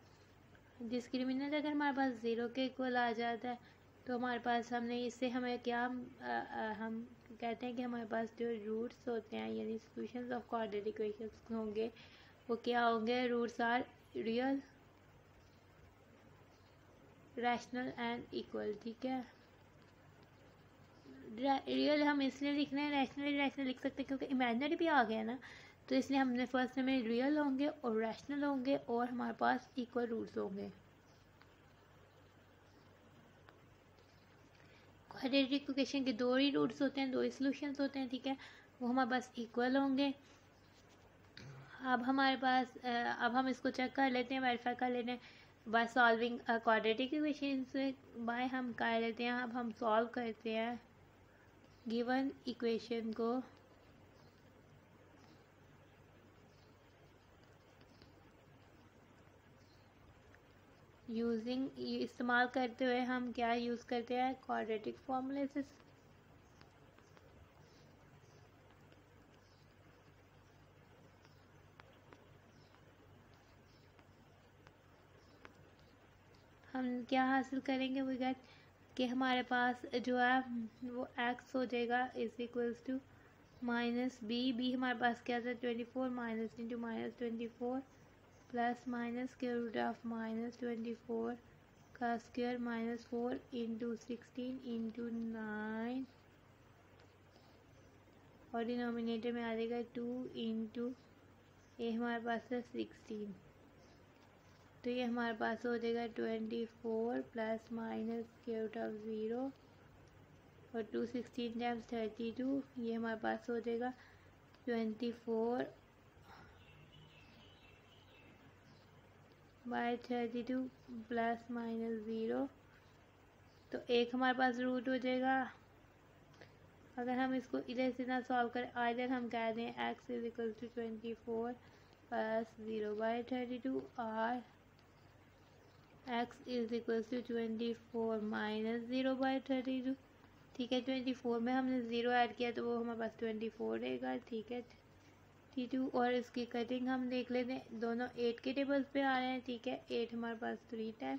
Speaker 1: डिस्क्रिमिनेंट अगर हमारे पास 0 के इक्वल आ जाता है तो हमारे पास हमने इससे हमें क्या हम कहते हैं कि हमारे पास जो रूट्स होते हैं यानी सॉल्यूशंस ऑफ क्वाड्रेटिक इक्वेशंस होंगे वो क्या होंगे, roots are real, rational and equal. ठीक है, रियल हम इसलिए लिख रहे हैं, रैशनल लिख सकते हैं क्योंकि इमेजिनरी भी आ गया ना, तो इसलिए हमने फर्स्ट में रियल होंगे और रैशनल होंगे और हमारे पास इक्वल रूट्स होंगे। क्वाड्रेटिक इक्वेशन के 2 ही रूट्स होते हैं, 2 ही सॉल्यूशंस होते हैं। ठीक है, वो हमारे पास इक्वल होंगे। अब हमारे पास अब हम इसको चेक कर लेते हैं, वेरीफाई कर लेते हैं बाय सॉल्विंग क्वाड्रेटिक इक्वेशन से। बाय हम कर लेते हैं, अब हम सॉल्व करते हैं गिवन इक्वेशन को यूजिंग इस्तेमाल करते हुए हम क्या यूज़ करते हैं, क्वाड्रेटिक फॉर्मूले से। हम क्या हासिल करेंगे, वो गेट कि हमारे पास जो है वो x हो जाएगा इज इक्वल्स टू -b हमारे पास क्या था 24 माइनस इंटू -24 प्लस माइनस के रूट ऑफ -24 का स्क्वायर -4 इंटू 16 इंटू 9 और डिनोमिनेटर में आ जाएगा 2 इंटू ये हमारे पास है 16, तो ये हमारे पास हो जाएगा 24 प्लस माइनस के रूट ऑफ 0 और 216 टाइम्स 32, ये हमारे पास हो जाएगा 24 बाय 32 प्लस माइनस 0। तो एक हमारे पास रूट हो जाएगा। अगर हम इसको इधर से ना सॉल्व करें, आइदर हम कह दें x is equal to 24 plus 0 by 32 और x is equal to 24 minus 0 by 32। ठीक है, 24 में हमने 0 ऐड किया तो वो हमारे पास 24 रहेगा। ठीक है, 32 और इसकी कटिंग हम देख लेते हैं, दोनों 8 के टेबल्स पे आ रहे हैं। ठीक है, 8 हमारे पास 3 टाइम,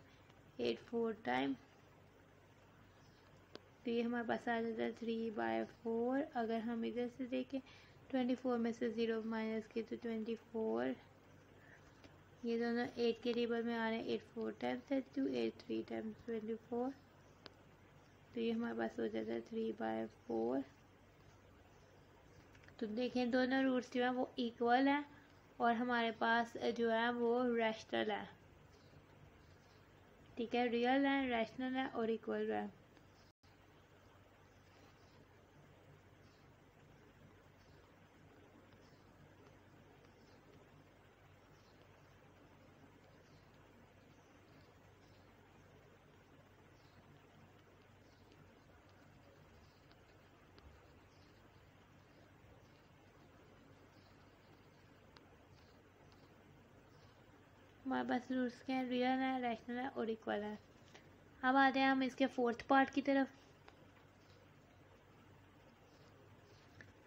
Speaker 1: 8 4 टाइम, तो ये हमारे पास आ जाता है 3/4। अगर हम इधर से देखें 24 में से 0 माइनस किए तो 24, ये दोनों 8 के टेबल में आ रहे हैं। 8 4 टाइम्स 32, 8 3 टाइम्स 24, तो ये हमारे पास हो जाता है 3/4। तो देखें दोनों रूट्स जो हैं वो इक्वल हैं और हमारे पास जो है वो रैशनल है। ठीक है, रियल है, रैशनल है और इक्वल है। हमारे पास रूट्स के रियल है, रैशनल है और इक्वल है। अब आते हैं हम इसके फोर्थ पार्ट की तरफ।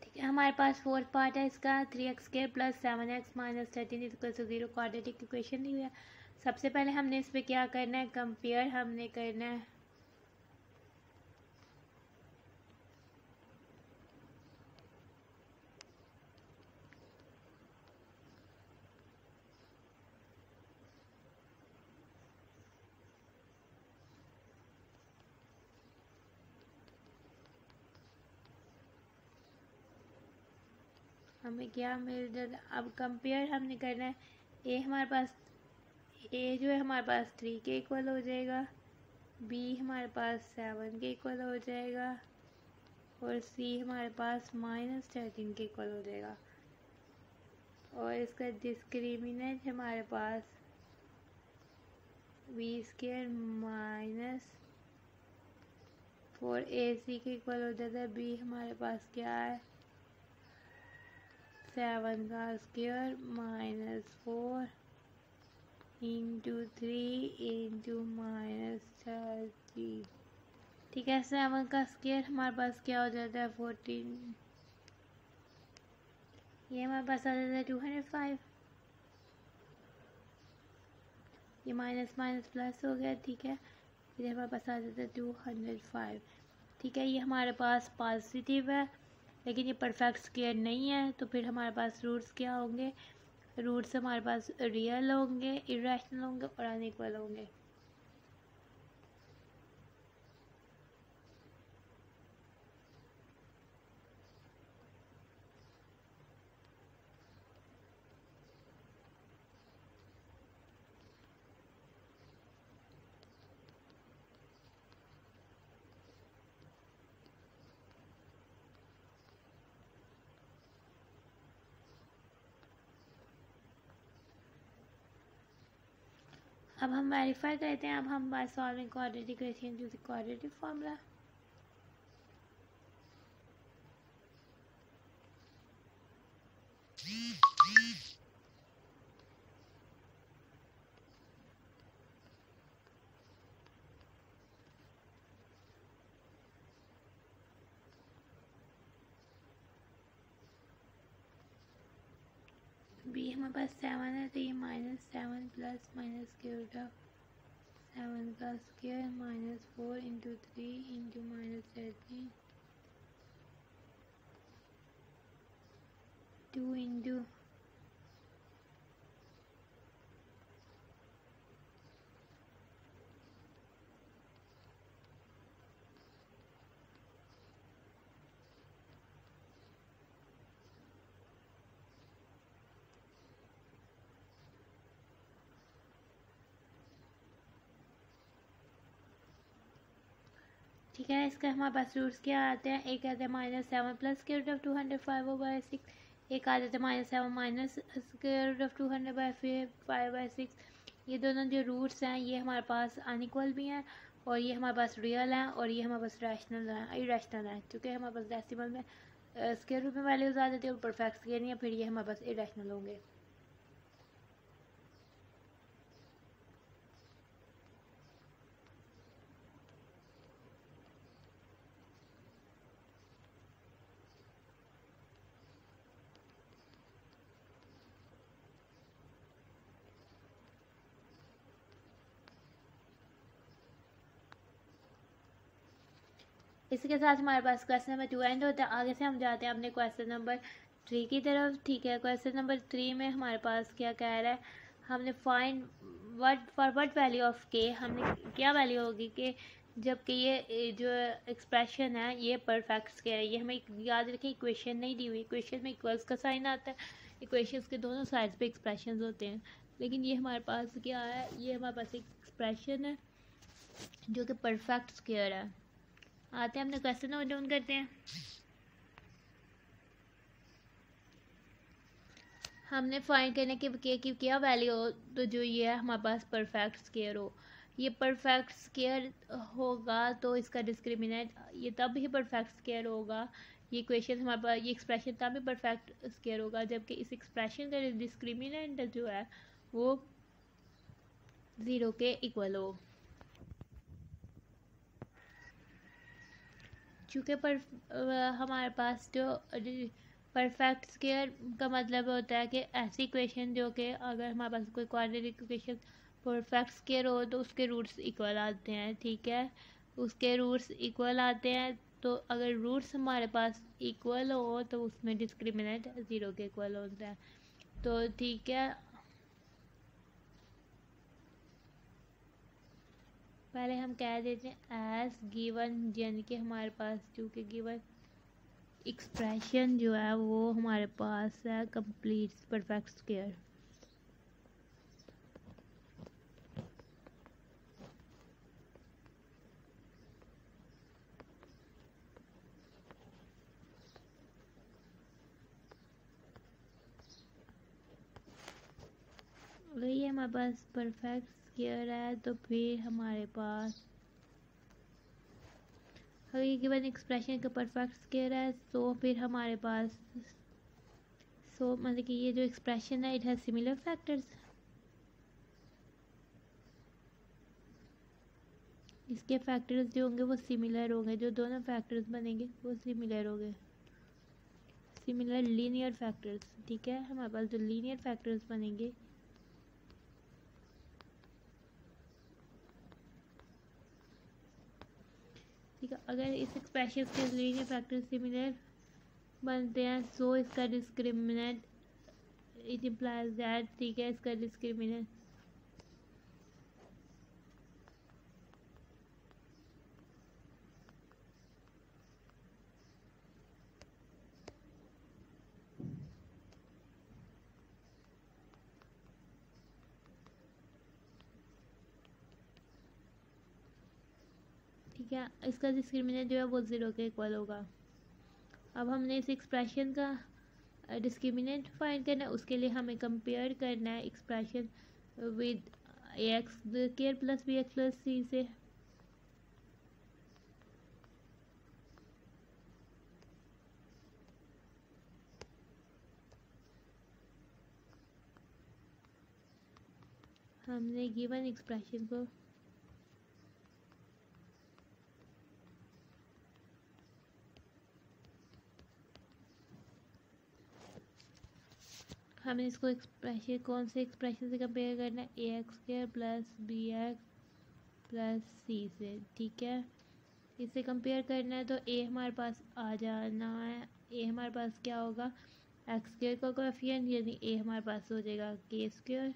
Speaker 1: ठीक है, हमारे पास फोर्थ पार्ट है इसका 3x² plus 7x minus 13 equal to 0 quadratic equation दी हुई है। सबसे पहले हमने इस पर क्या करना है, कंपेयर हमने करना है हमें क्या मिल जाता। अब कंपेयर हमने करना है, ए हमारे पास, ए जो है हमारे पास 3 के इक्वल हो जाएगा, बी हमारे पास 7 के इक्वल हो जाएगा और सी हमारे पास माइनस 13 के इक्वल हो जाएगा। और इसका डिस्क्रिमिनेंट हमारे पास b² माइनस 4ac के इक्वल हो जाता है। बी हमारे पास क्या है, 7 का square minus 4 into 3 into minus 30। ठीक है, 7 का स्क्वायर हमारे पास क्या हो जाता है 14, ये हमारे पास आ जाता है 205, ये माइनस माइनस प्लस हो गया। ठीक है, फिर हमारे पास आ जाता है 205। ठीक है, ये हमारे पास पॉजिटिव है लेकिन ये परफेक्ट स्क्वायर नहीं है, तो फिर हमारे पास रूट्स क्या होंगे, रूट्स हमारे पास रियल होंगे, इरेशनल होंगे और अनइक्वल होंगे। अब हम वेरीफाई करते हैं। अब हम by solving quadratic equation using quadratic formula. B हमारे पास 7 है, तो ये -7 plus minus square root of 7 का square minus 4 into 3 into minus 13 2 into ठीक है। इसका हमारे पास रूट्स क्या आते हैं, एक आते हैं -7 प्लस स्क्वायर रूट ऑफ 205/6, एक आ जाता है -7 माइनस स्क्वायर रूट ऑफ 200/5/6। ये दोनों जो रूट्स हैं ये हमारे पास अनइक्वल भी हैं और ये हमारे पास रियल हैं और ये हमारे पास रैशनल हैं, इरेशनल हैं, क्योंकि हमारे पास डेसिमल में स्क्वायर रूट में वैल्यूज आ जाती है और परफेक्ट स्क्वायर नहीं है, फिर ये हमारे पास इरेशनल होंगे। इसके साथ हमारे पास क्वेश्चन नंबर 2 एंड होता है। आगे से हम जाते हैं अपने क्वेश्चन नंबर 3 की तरफ। ठीक है, क्वेश्चन नंबर 3 में हमारे पास क्या कह रहा है, हमने find what for what value of के, हमने क्या वैल्यू होगी कि जबकि ये जो एक्सप्रेशन है ये परफेक्ट स्क्वायर है। ये हमें याद रखें, इक्वेशन नहीं दी हुई, इक्वेशन में इक्वल्स का साइन आता है, इक्वेशंस के दोनों साइड्स पे एक्सप्रेशंस होते हैं, लेकिन ये हमारे पास क्या है, ये हमारे पास एक एक्सप्रेशन है जो कि परफेक्ट स्क्वायर है। आते हैं अपने क्वेश्चन नोट डाउन करते हैं। हमने फाइंड करने के के की क्या वैल्यू हो, तो जो ये है हमारे पास परफेक्ट स्क्वायर हो। ये परफेक्ट स्क्वायर होगा तो इसका डिस्क्रिमिनेंट ये तब ही परफेक्ट स्क्वायर होगा, ये इक्वेशन हमारे पास, ये एक्सप्रेशन तब ही परफेक्ट स्क्वायर होगा जबकि इस एक्सप्रेशन का डिस्क्रिमिनेंट जो है वो 0 के इक्वल हो। चूँकि हमारे पास जो परफेक्ट स्क्वायर का मतलब होता है कि ऐसी इक्वेशन जो कि अगर हमारे पास कोई क्वाड्रेटिक इक्वेशन परफेक्ट स्क्वायर हो तो उसके रूट्स इक्वल आते हैं। ठीक है, उसके रूट्स इक्वल आते हैं, तो अगर रूट्स हमारे पास इक्वल हो तो उसमें डिस्क्रिमिनेंट 0 के इक्वल होता है। तो ठीक है, पहले हम कह देते हैं एज गिवन, यानी कि हमारे पास चूँकि गिवन एक्सप्रेशन जो है वो हमारे पास है कंप्लीट परफेक्ट स्क्वायर। वही हमारे पास परफेक्ट स्क्वायर है, तो फिर हमारे पास अगर ये गिवन एक्सप्रेशन का परफेक्ट स्क्वायर है तो फिर हमारे पास मतलब कि ये जो एक्सप्रेशन है इट हैज सिमिलर फैक्टर्स, इसके फैक्टर्स जो होंगे वो सिमिलर होंगे, जो दोनों फैक्टर्स बनेंगे वो सिमिलर होंगे, सिमिलर लीनियर फैक्टर्स। ठीक है, हमारे पास जो लीनियर फैक्टर्स बनेंगे ठीक है, अगर इस एक्सप्रेशन के लीनियर फैक्टर्स सिमिलर बनते हैं सो इसका डिस्क्रिमिनेंट इट इम्प्लाइज दैट, ठीक है, इसका डिस्क्रिमिनेंट ठीक है, इसका डिस्क्रिमिनेंट जो है वो 0 के इक्वल होगा। अब हमने इस एक्सप्रेशन का डिस्क्रिमिनेंट फाइंड करना है, उसके लिए हमें कंपेयर करना है expression with X square plus B X plus C से। हमने गिवन एक्सप्रेशन को हमें इसको एक्सप्रेशन कौन से एक्सप्रेशन से कंपेयर करना है, A X square plus B X plus C से। ठीक है, इसे कंपेयर करना है तो ए हमारे पास आ जाना है, ए हमारे पास क्या होगा, एक्स स्क्वायर का कोएफिशिएंट, यानी ए हमारे पास हो जाएगा के स्क्वायर,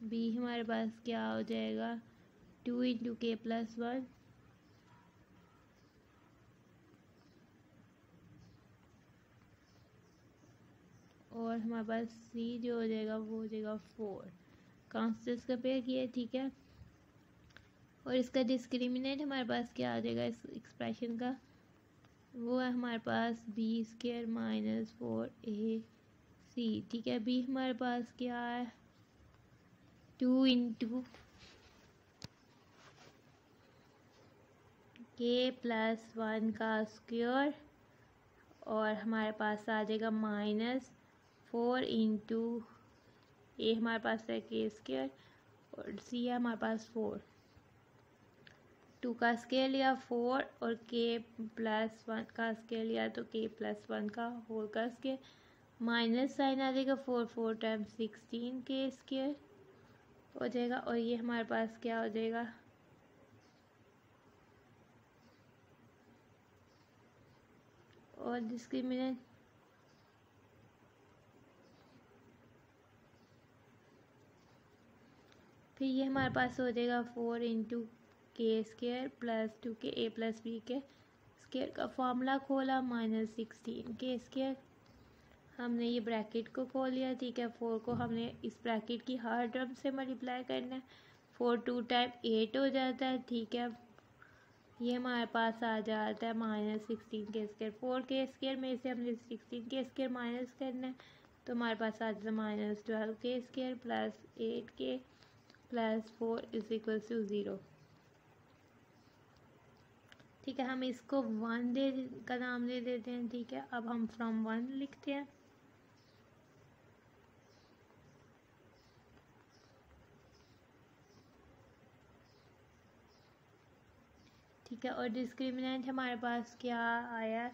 Speaker 1: बी हमारे पास क्या हो जाएगा 2 इंटू के प्लस 1, और हमारे पास सी जो हो जाएगा वो हो जाएगा 4। कांस्टेंट्स कंपेयर किए। ठीक है, और इसका डिस्क्रिमिनेंट हमारे पास क्या आ जाएगा इस एक्सप्रेशन का, वो है हमारे पास बी स्क्वायर माइनस 4ac। ठीक है, बी हमारे पास क्या है 2 इंटू के प्लस 1 का स्क्वायर, और हमारे पास आ जाएगा -4 इंटू ए हमारे पास है के स्क्वायर, और सी है हमारे पास 4। 2 का स्केयर लिया 4 और के प्लस 1 का स्केयर लिया तो के प्लस 1 का होल का स्केयर, माइनस साइन आ जाएगा 4 टाइम्स 16 के स्केयर हो जाएगा, और ये हमारे पास क्या हो जाएगा और डिस्क्रिमिनेंट फिर ये हमारे पास हो जाएगा 4 इंटू के स्केयर प्लस 2 के ए प्लस बी के स्केयर का फॉर्मूला खोला -16 के स्केयर, हमने ये ब्रैकेट को खोल लिया। ठीक है, 4 को हमने इस ब्रैकेट की हर टर्म से मल्टीप्लाई करना है, 4 2 टाइम 8 हो जाता है। ठीक है, ये हमारे पास आ जाता है -16 के स्केयर, 4 के स्केयर में से हमने 16 के स्केयर माइनस करना है, तो हमारे पास आ जाता है -12 के स्केयर प्लस 8 के प्लस 4 इज इक्वल टू 0। ठीक है, हम इसको 1 दे का नाम दे देते हैं। ठीक है, अब हम फ्रॉम 1 लिखते हैं। ठीक है, और डिस्क्रिमिनेंट हमारे पास क्या आया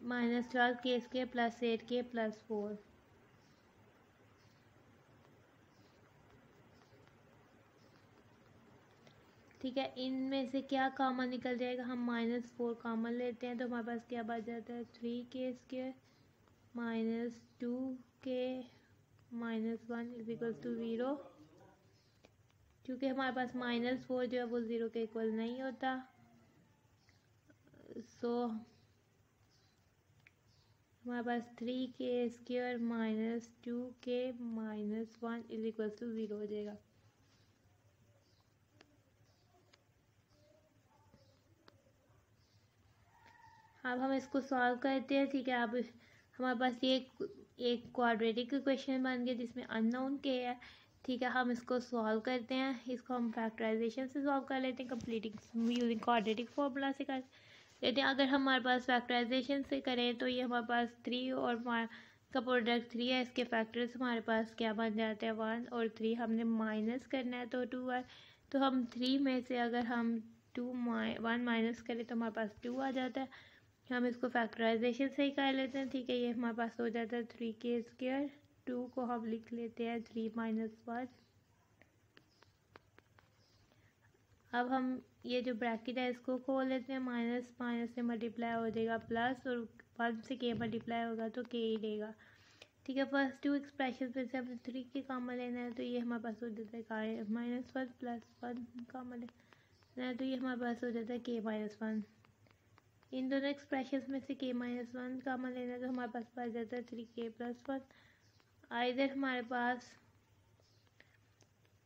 Speaker 1: -12 के स्केयर प्लस 8 के प्लस 4। ठीक है, इनमें से क्या कॉमन निकल जाएगा, हम -4 कॉमन लेते हैं तो हमारे पास क्या बच जाता है 3 के स्केयर -2 के -1 इज इक्वल टू 0। क्योंकि हमारे पास -4 जो है वो 0 के इक्वल नहीं होता, सो हमारे पास 3 के स्क्वायर -2 के -1 इज इक्वल टू 0 हो जाएगा। अब हम इसको सॉल्व करते हैं। ठीक है, अब हमारे पास ये एक क्वाड्रेटिक इक्वेशन बन गया जिसमें अननोन के है। ठीक है, हम इसको सॉल्व करते हैं, इसको हम फैक्टराइजेशन से सॉल्व कर लेते हैं, कंप्लीटिंग यूजिंग क्वाड्रेटिक फॉर्मूला से कर लेते हैं। अगर हमारे पास फैक्टराइजेशन से करें तो ये हमारे पास 3 और का प्रोडक्ट 3 है, इसके फैक्टर्स हमारे पास क्या बन जाते हैं 1 और 3, हमने माइनस करना है तो 2 है, तो हम 3 में से अगर हम 1 माइनस करें तो हमारे पास 2 आ जाता है। हम इसको फैक्टराइजेशन से ही कर लेते हैं। ठीक है, ये हमारे पास हो जाता है 3 के स्क्वायर, 2 को हम लिख लेते हैं 3 - 1। अब हम ये जो ब्रैकेट है इसको खोल लेते हैं, माइनस माइनस से मल्टीप्लाई हो जाएगा प्लस, और 1 से के मल्टीप्लाई होगा तो के ही देगा। ठीक है, फर्स्ट 2 एक्सप्रेशन में से हमें 3 के कॉमन लेना है, तो ये हमारे पास हो जाता है -1 प्लस 1 कॉमन लेना है, तो ये हमारे पास हो जाता है के -1। इन दोनों एक्सप्रेशंस में से के -1 कॉमन लेना है, तो हमारे पास बच जाता है 3k + 1। आइदर हमारे पास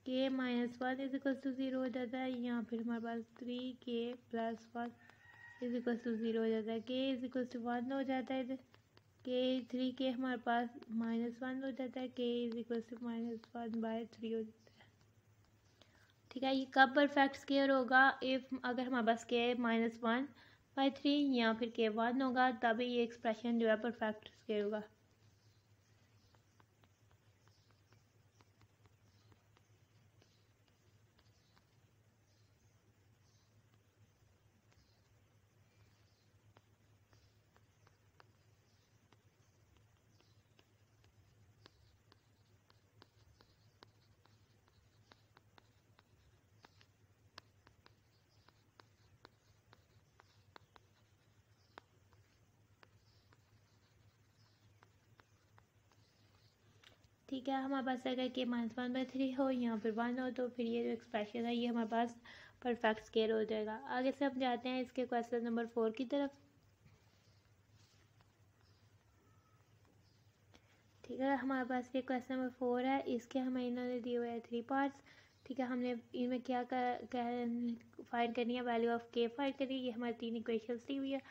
Speaker 1: के -1 इज इक्वल टू 0 हो जाता है, या फिर हमारे पास 3k + 1 इज इक्वल टू 0 हो जाता है। k इज इक्वल टू 1 हो जाता है, इधर k 3k हमारे पास -1 हो जाता है, k इज इक्वल टू -1/3 हो जाता है। ठीक है, ये कब परफेक्ट स्क्वायर होगा, इफ अगर हमारे पास k -1/3 या फिर k 1 होगा, तभी ये एक्सप्रेशन जो है परफेक्ट स्क्वायर होगा। ठीक है, हमारे पास अगर k -1/3 हो या फिर 1 हो तो फिर ये जो एक्सप्रेशन है ये हमारे पास परफेक्ट स्क्वायर हो जाएगा। आगे से हम जाते हैं इसके क्वेश्चन नंबर 4 की तरफ। ठीक है, हमारे पास ये क्वेश्चन नंबर 4 है, इसके हमें इन्होंने दिए हुए हैं 3 पार्ट्स। ठीक है, हमने इनमें क्या फाइंड करनी है, वैल्यू ऑफ के फाइंड करनी है। ये हमारी 3 इक्वेशंस दी हुई है,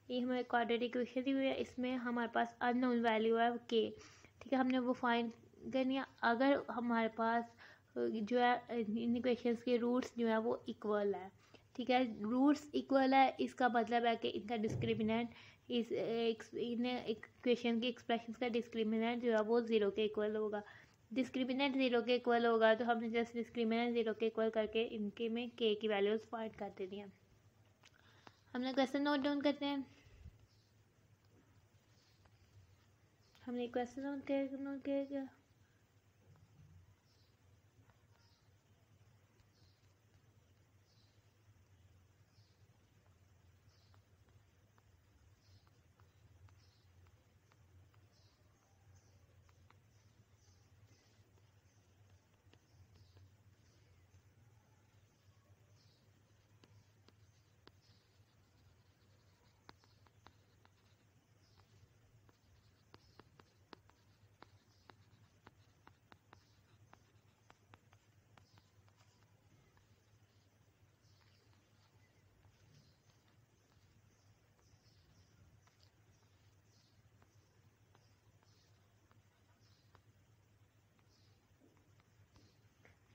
Speaker 1: ये हमारे क्वाड्रेटिक इक्वेशन दी हुई है, इसमें हमारे पास अननोन वैल्यू है के। ठीक है, हमने वो फाइंड करनी है। अगर हमारे पास जो है इन इक्वेशंस के रूट्स जो है वो इक्वल है, ठीक है, रूट्स इक्वल है, इसका मतलब है कि इनका डिस्क्रिमिनेंट इन इक्वेशन की एक्सप्रेशन का डिस्क्रिमिनेंट जो है वो 0 के इक्वल होगा। डिस्क्रिमिनेंट 0 के इक्वल होगा तो हमने जस्ट डिस्क्रिमिनेंट 0 के इक्वल करके इनके में के की वैल्यूज फाइंड कर देनी है। हमने क्वेश्चन नोट डाउन करते हैं। हमने क्वेश्चन नोट किया।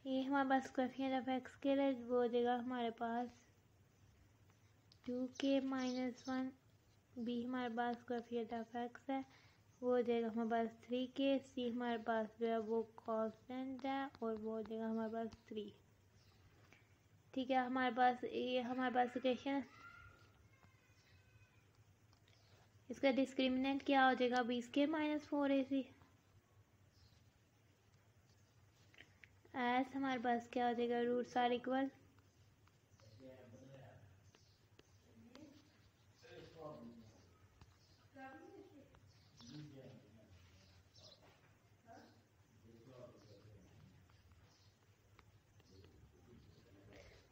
Speaker 1: ये हमारे पास कोएफिशिएंट ऑफ एक्स के लिए वो देगा हमारे पास 2k-1। बी हमारे पास कोएफिशिएंट ऑफ एक्स है, वो देगा हमारे पास 3k। सी हमारे पास जो है वो कांस्टेंट है और वो देगा हमारे पास 3। ठीक है, हमारे पास ये हमारे पास इक्वेशन, इसका डिस्क्रिमिनेंट क्या हो जाएगा, 20k-4ac। एस हमारे पास क्या हो जाएगा, रूट्स आर इक्वल।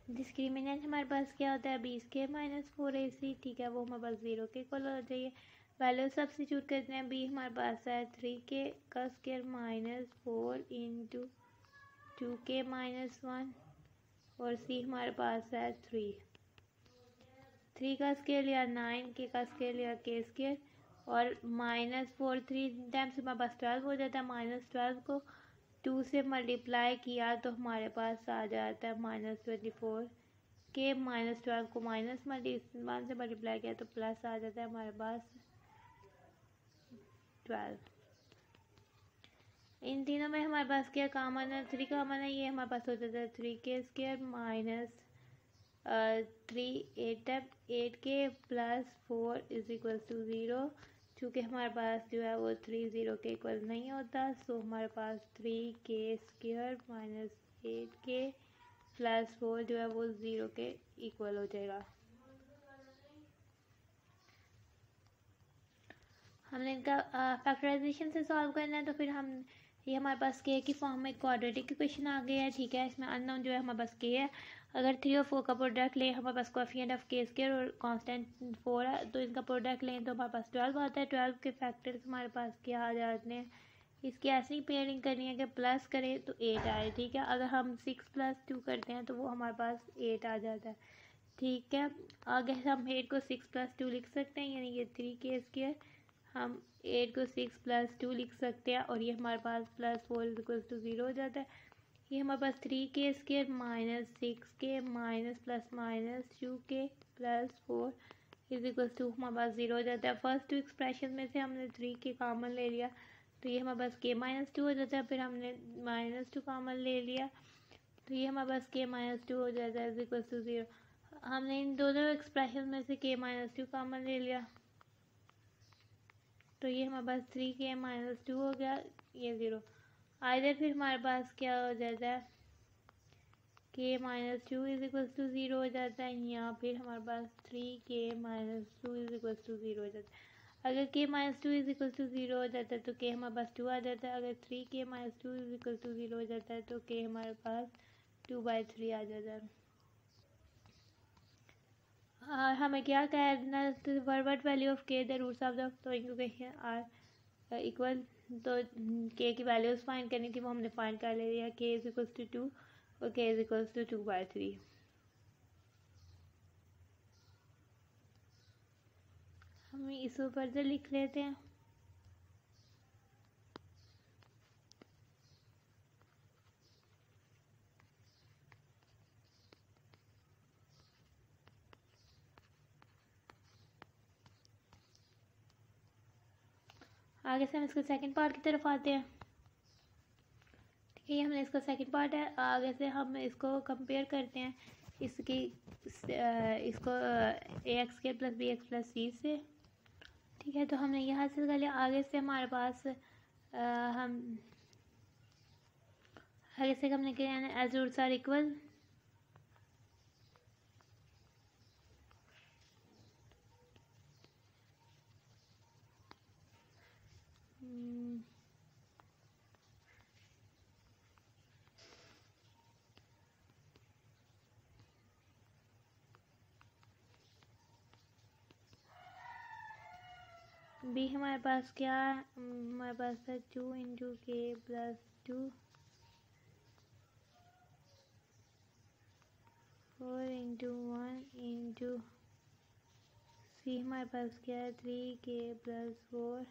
Speaker 1: डिस्क्रिमिनेंट हमारे पास क्या होता है, 20k-4ac। ठीक है, वो हमारे पास 0 के इक्वल हो जाइए। वैल्यू सब्स्टिट्यूट करते हैं। बी हमारे पास है 3k² - 4 इंटू 2k-1 और सी हमारे पास है 3 का स्केयर लिया 9, के का स्केयर लिया के स्केयर और -4 3 टाइम्स हमारे पास 12 हो जाता है। -12 को 2 से मल्टीप्लाई किया तो हमारे पास आ जाता है -24 के। -12 को -1 से मल्टीप्लाई किया तो प्लस आ जाता है हमारे पास 12। इन तीनों में हमारे पास क्या कॉमन है, 3 कॉमन है। ये हमारे पास हो जाता है 3k² माइनस 8k + 4 = 0। चूँकि हमारे पास जो है वो 3 0 के इक्वल नहीं होता, सो हमारे पास 3k² - 8k + 4 जो है वो 0 के इक्वल हो जाएगा। हमने इनका फैक्टराइजेशन से सॉल्व करना है, तो फिर हम ये हमारे पास के की फॉर्म में क्वाड्रेटिक इक्वेशन आ गया है। ठीक है, इसमें अननोन जो है हमारे पास के है। अगर 3 और 4 का प्रोडक्ट लें, हमारे पास कोएफिशिएंट ऑफ k² और कांस्टेंट 4 है, तो इनका प्रोडक्ट लें तो हमारे पास 12 आता है। 12 के फैक्टर्स हमारे पास क्या आ जाते हैं, इसकी ऐसी पेयरिंग करनी है कि प्लस करें तो 8 आए। ठीक है, अगर हम 6 + 2 करते हैं तो वो हमारे पास 8 आ जाता है। ठीक है, आगे हम 8 को 6 + 2 लिख सकते हैं, यानी ये 3k²। हम 8 को 6 + 2 लिख सकते हैं और ये हमारे पास +4 = 0 हो जाता है। ये हमारे पास 3k² - 6k -+-2k + 4 = हमारे पास 0 हो जाता है। फर्स्ट 2 एक्सप्रेशन में से हमने 3k कॉमन ले लिया तो ये हमारे पास k-2 हो जाता है। फिर हमने -2 कॉमन ले लिया तो ये हमारे पास k-2 हो जाता है = 0। हमने इन दोनों एक्सप्रेशन में से k-2 कॉमन ले लिया तो ये हमारे पास 3k-2 हो गया, ये 0। आइधर फिर हमारे पास क्या हो जाता है, k-2 = 0 हो जाता है, या फिर हमारे पास 3k-2 = 0 हो जाता है। अगर k-2 = 0 हो जाता है तो k हमारे पास 2 आ जाता है। अगर 3k-2 = 0 हो जाता है तो k हमारे पास 2/3 आ जाता है। और हमें क्या करना है, for what value of k, the roots of the following equation are equal. तो के की वैल्यूज फाइंड करनी थी, वो हमने फाइंड कर लिया। k = 2 और k इज इक्वल्स टू 2/3। हम इसको फर्दर लिख लेते हैं। आगे से हम इसको सेकंड पार्ट की तरफ आते हैं। ठीक है, हमने इसका सेकंड पार्ट है। आगे से हम इसको कंपेयर करते हैं इसकी इसको ax² + bx + c से। ठीक है, तो हमने ये हासिल कर लिया। आगे से हमारे पास हम आगे से हमने क्या है, as roots are equal. B हमारे पास क्या है, हमारे पास है 2 × k + 2 4 × 1 × c हमारे पास क्या है 3k + 4।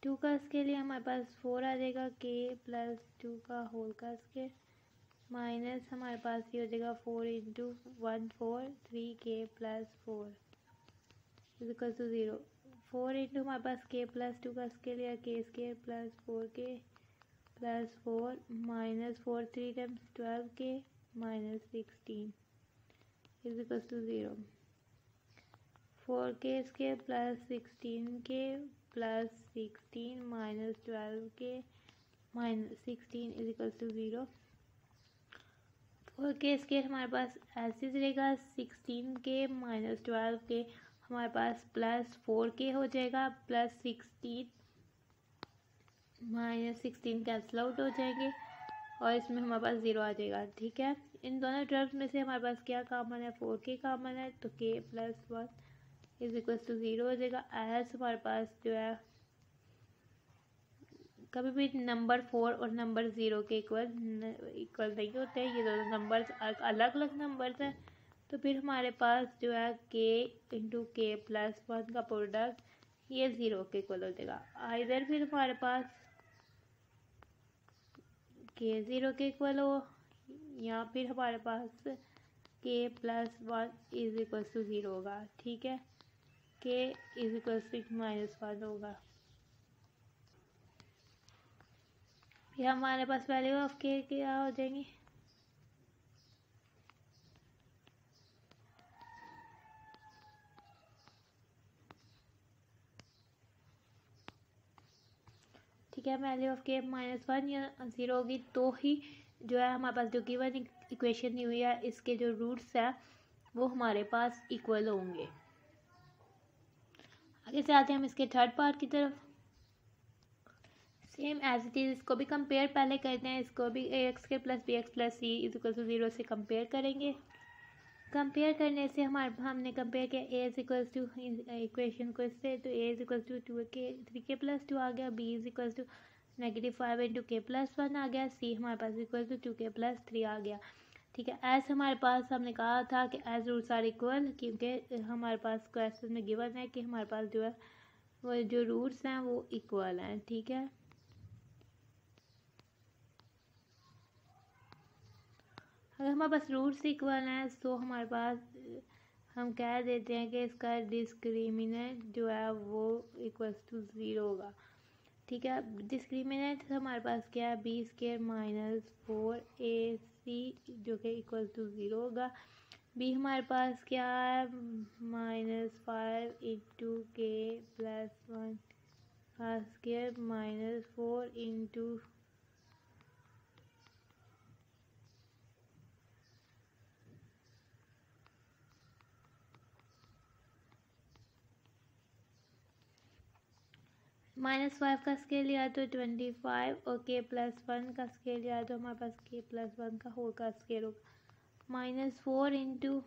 Speaker 1: 2 का स्केल हमारे पास 4 आ जाएगा, k + 2 का होल का स्केल माइनस हमारे पास ये हो जाएगा 4 × 1 4 3k + 4 इज इक्वल टू 0। 4 × हमारे पास k + 2 का स्केल या k² + 4k + 4 minus 4 3 times 12k - 16 is equal to 0। 4k² + 16k + 16 - 12k - 16 is equal to 0। 4k² हमारे पास ऐसे रहेगा, 16k - 12k हमारे पास +4k हो जाएगा, +16 - 16 कैंसिल आउट हो जाएंगे और इसमें हमारे पास 0 आ जाएगा। ठीक है, इन दोनों टर्म्स में से हमारे पास क्या कॉमन है, 4k कॉमन है, तो k + 1 इज इक्वल टू 0 हो जाएगा। एज हमारे पास जो है कभी भी नंबर 4 और नंबर 0 के इक्वल नहीं होते हैं, ये दोनों नंबर्स अलग अलग नंबर्स हैं। तो फिर हमारे पास जो है k × k + 1 का प्रोडक्ट ये 0 के इक्वल हो जाएगा। इधर फिर हमारे पास k 0 के इक्वल हो या फिर हमारे पास k + 1 इज इक्वल टू 0 होगा। ठीक है, k इज इक्वल टू -1 होगा। फिर हमारे पास वैल्यू ऑफ k क्या हो जाएंगी, ठीक है, वैल्यू ऑफ k -1 या 0 होगी तो ही जो है हमारे पास जो गिवन इक्वेशन दी हुई है इसके जो रूट्स है वो हमारे पास इक्वल होंगे। आगे से आते हैं हम इसके थर्ड पार्ट की तरफ। सेम एज इट इज इसको भी कंपेयर पहले करते हैं, इसको भी ax² + bx + c is equal to 0 से कंपेयर करेंगे। कंपेयर करने से हमने कंपेयर किया a is equal to equation को इससे, तो a is equal to 3k + 2 आ गया, b is equal to -5 × k + 1 आ गया, c हमारे पास इक्वल टू 2k + 3 आ गया। ठीक है, एज हमारे पास हमने कहा था कि एज रूट्स आर इक्वल, क्योंकि हमारे पास क्वेश्चन में गिवन है कि हमारे पास जो है वो जो रूट्स हैं वो इक्वल हैं। ठीक है, अगर हमारे पास रूट्स इक्वल हैं तो हमारे पास हम कह देते हैं कि इसका डिस्क्रिमिनेंट जो है वो इक्वल टू 0 होगा। ठीक है, डिस्क्रिमिनेंट हमारे पास क्या है, b² - 4ac जो कि इक्वल टू 0 होगा। b हमारे पास क्या है, -5 × k + 1 का स्क्वायर -4 × -5 का स्केल लिया तो 25 और k + 1 का स्केल लिया तो हमारे पास k + 1 का होल का स्केल होगा -4 ×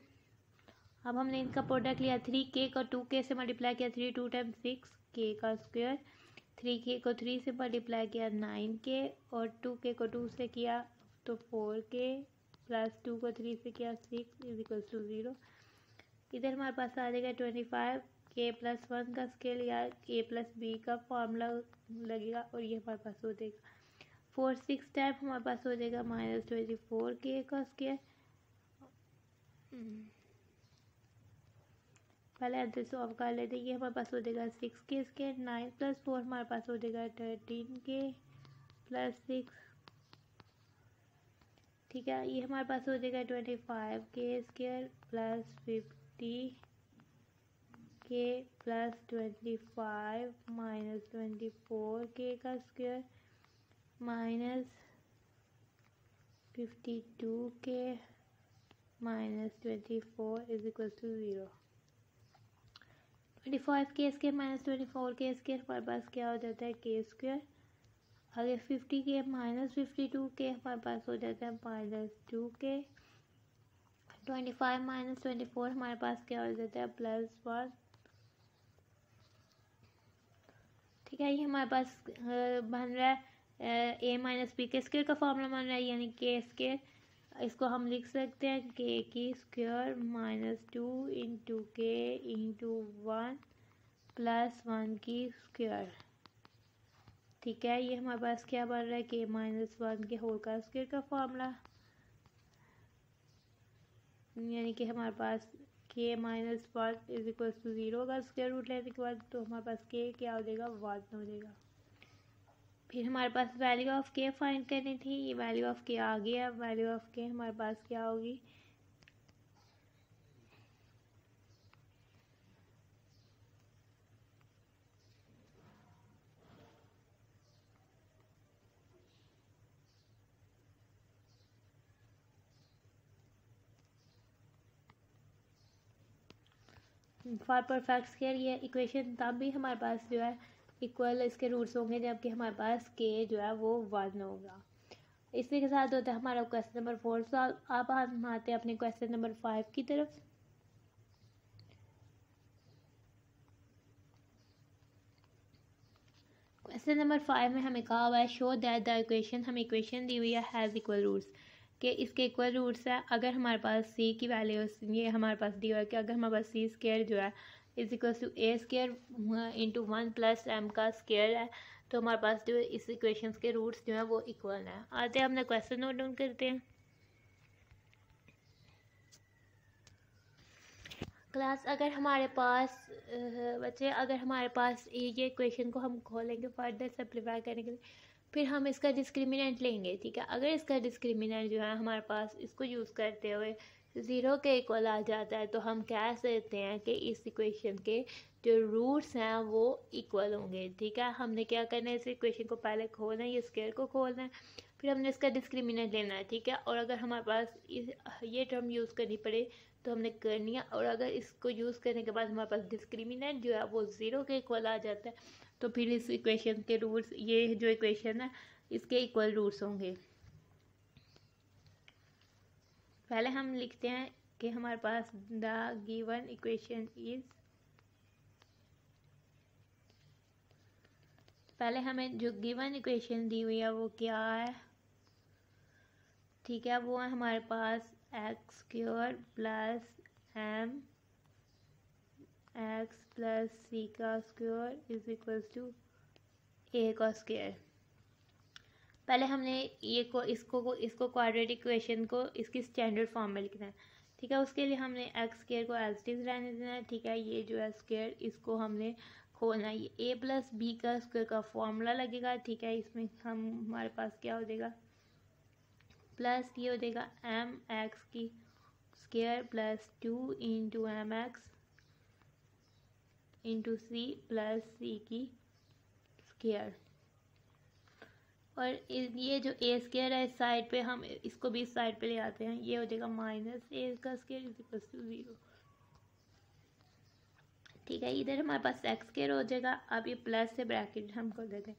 Speaker 1: अब हमने इनका प्रोडक्ट लिया 3k को 2k से मल्टीप्लाई किया, 3 2 टाइम्स 6 k का स्क्वायर 3k को 3 से मल्टीप्लाई किया 9k, और 2k को 2 से किया तो 4k, प्लस 2 को 3 से किया 6 इज इक्वल टू 0। इधर हमारे पास आ जाएगा 25k प्लस 1 का स्केल या a प्लस b का फॉर्मूला लगेगा, और ये हमारे पास हो जाएगा 4 6 टाइप हमारे पास हो जाएगा -24k का स्केल। पहले आंसर सॉल्व कर लेते हैं। ये हमारे पास हो जाएगा 6k स्केयर, 9 प्लस 4 हमारे पास हो जाएगा 13k प्लस 6, ठीक है। ये हमारे पास हो जाएगा 25k square plus 50k plus 25 minus 24k का square minus 52k minus 24 is equal to 0। 25k square minus 24k square हमारे पास क्या हो जाता है k स्क्वेयर। आगे 50k माइनस 52k हमारे पास हो जाता है -2k। 25 माइनस 24 हमारे पास क्या हो जाता है +1, ठीक है। ये हमारे पास बन रहा है a माइनस बी के स्क्वेयर का फॉर्मूला बन रहा है, यानी k स्क्वेयर। इसको हम लिख सकते हैं k की square -2 into k into 1 plus 1 की स्क्वायर, ठीक है। ये हमारे पास क्या बन रहा है k -1 के होल का स्क्वायर का फॉर्मूला, यानी कि हमारे पास k -1 इज इक्वल टू 0 का स्क्वायर रूट लेने के बाद तो हमारे पास k क्या हो जाएगा 1 हो जाएगा। फिर हमारे पास वैल्यू ऑफ k फाइंड करनी थी, ये वैल्यू ऑफ k आ गया। वैल्यू ऑफ k हमारे पास क्या होगी फॉर परफेक्ट स्क्वायर। ये इक्वेशन तब भी हमारे पास जो है इक्वल इसके रूट्स होंगे जबकि हमारे पास k जो है वो 1 होगा। इसी के साथ होता है हमारा क्वेश्चन नंबर 4 सॉल्व। अब हम आते हैं अपने क्वेश्चन नंबर 5 की तरफ। क्वेश्चन नंबर 5 में हमें कहा हुआ है शो दैट द इक्वेशन, हमें इक्वेशन दी हुई है हैज़ इक्वल रूट्स, कि इसके इक्वल रूट्स है। अगर हमारे पास c की वैल्यू, ये हमारे पास दी हुआ है कि अगर हमारे पास c स्क्वायर जो है is equal to a square into 1 plus m का स्क्वायर है, तो हमारे पास जो इस इक्वेशन के रूट्स जो है वो इक्वल है। आते हैं अपना क्वेश्चन नोट डाउन करते हैं। क्लास अगर हमारे पास बच्चे अगर हमारे पास ये इक्वेशन को हम खोलेंगे फर्दर सिंप्लीफाई करने के लिए, फिर हम इसका डिस्क्रिमिनेंट लेंगे, ठीक है। अगर इसका डिस्क्रिमिनेंट जो है हमारे पास इसको यूज़ करते हुए 0 के इक्वल आ जाता है, तो हम कह सकते हैं कि इस इक्वेशन के जो रूट्स हैं वो इक्वल होंगे, ठीक है। हमने क्या करना है, इस इक्वेशन को पहले खोलना है, ये स्क्वायर को खोलना है, फिर हमने इसका डिस्क्रिमिनेंट लेना है, ठीक है। और अगर हमारे पास ये टर्म यूज़ करनी पड़े तो हमने करनी है, और अगर इसको यूज़ करने के बाद हमारे पास डिस्क्रिमिनेंट जो है वो 0 के इक्वल आ जाता है, तो फिर इस इक्वेशन के रूट्स, ये जो इक्वेशन है इसके इक्वल रूट्स होंगे। पहले हम लिखते हैं कि हमारे पास द गिवन इक्वेशन इज, पहले हमें जो गिवन इक्वेशन दी हुई है वो क्या है, ठीक है। वो है हमारे पास X square plus M X plus C का square is equal to A का स्क्वायर। पहले हमने ये को इसको क्वाड्रेटिक इक्वेशन को इसकी स्टैंडर्ड फॉर्म में लिखना है, ठीक है। उसके लिए हमने एक्स स्क्वायर को एज इट इज रहने देना है, ठीक है। ये जो है स्क्वायर इसको हमने खोलना है, ये ए प्लस बी का स्क्वायर का फॉर्मूला लगेगा, ठीक है। इसमें हम हमारे पास क्या हो जाएगा प्लस ये हो जाएगा एम एक्स की square plus 2 into M X into C plus C की स्क्वायर। और ये जो ए स्क्वायर है इस साइड पे हम इसको भी इस साइड पे ले आते हैं, ये हो जाएगा माइनस ए का स्क्वायर इज इक्वल टू 0, ठीक है। इधर हमारे पास एक्स स्क्वायर हो जाएगा। अब ये प्लस से ब्रैकेट हम कर देते हैं,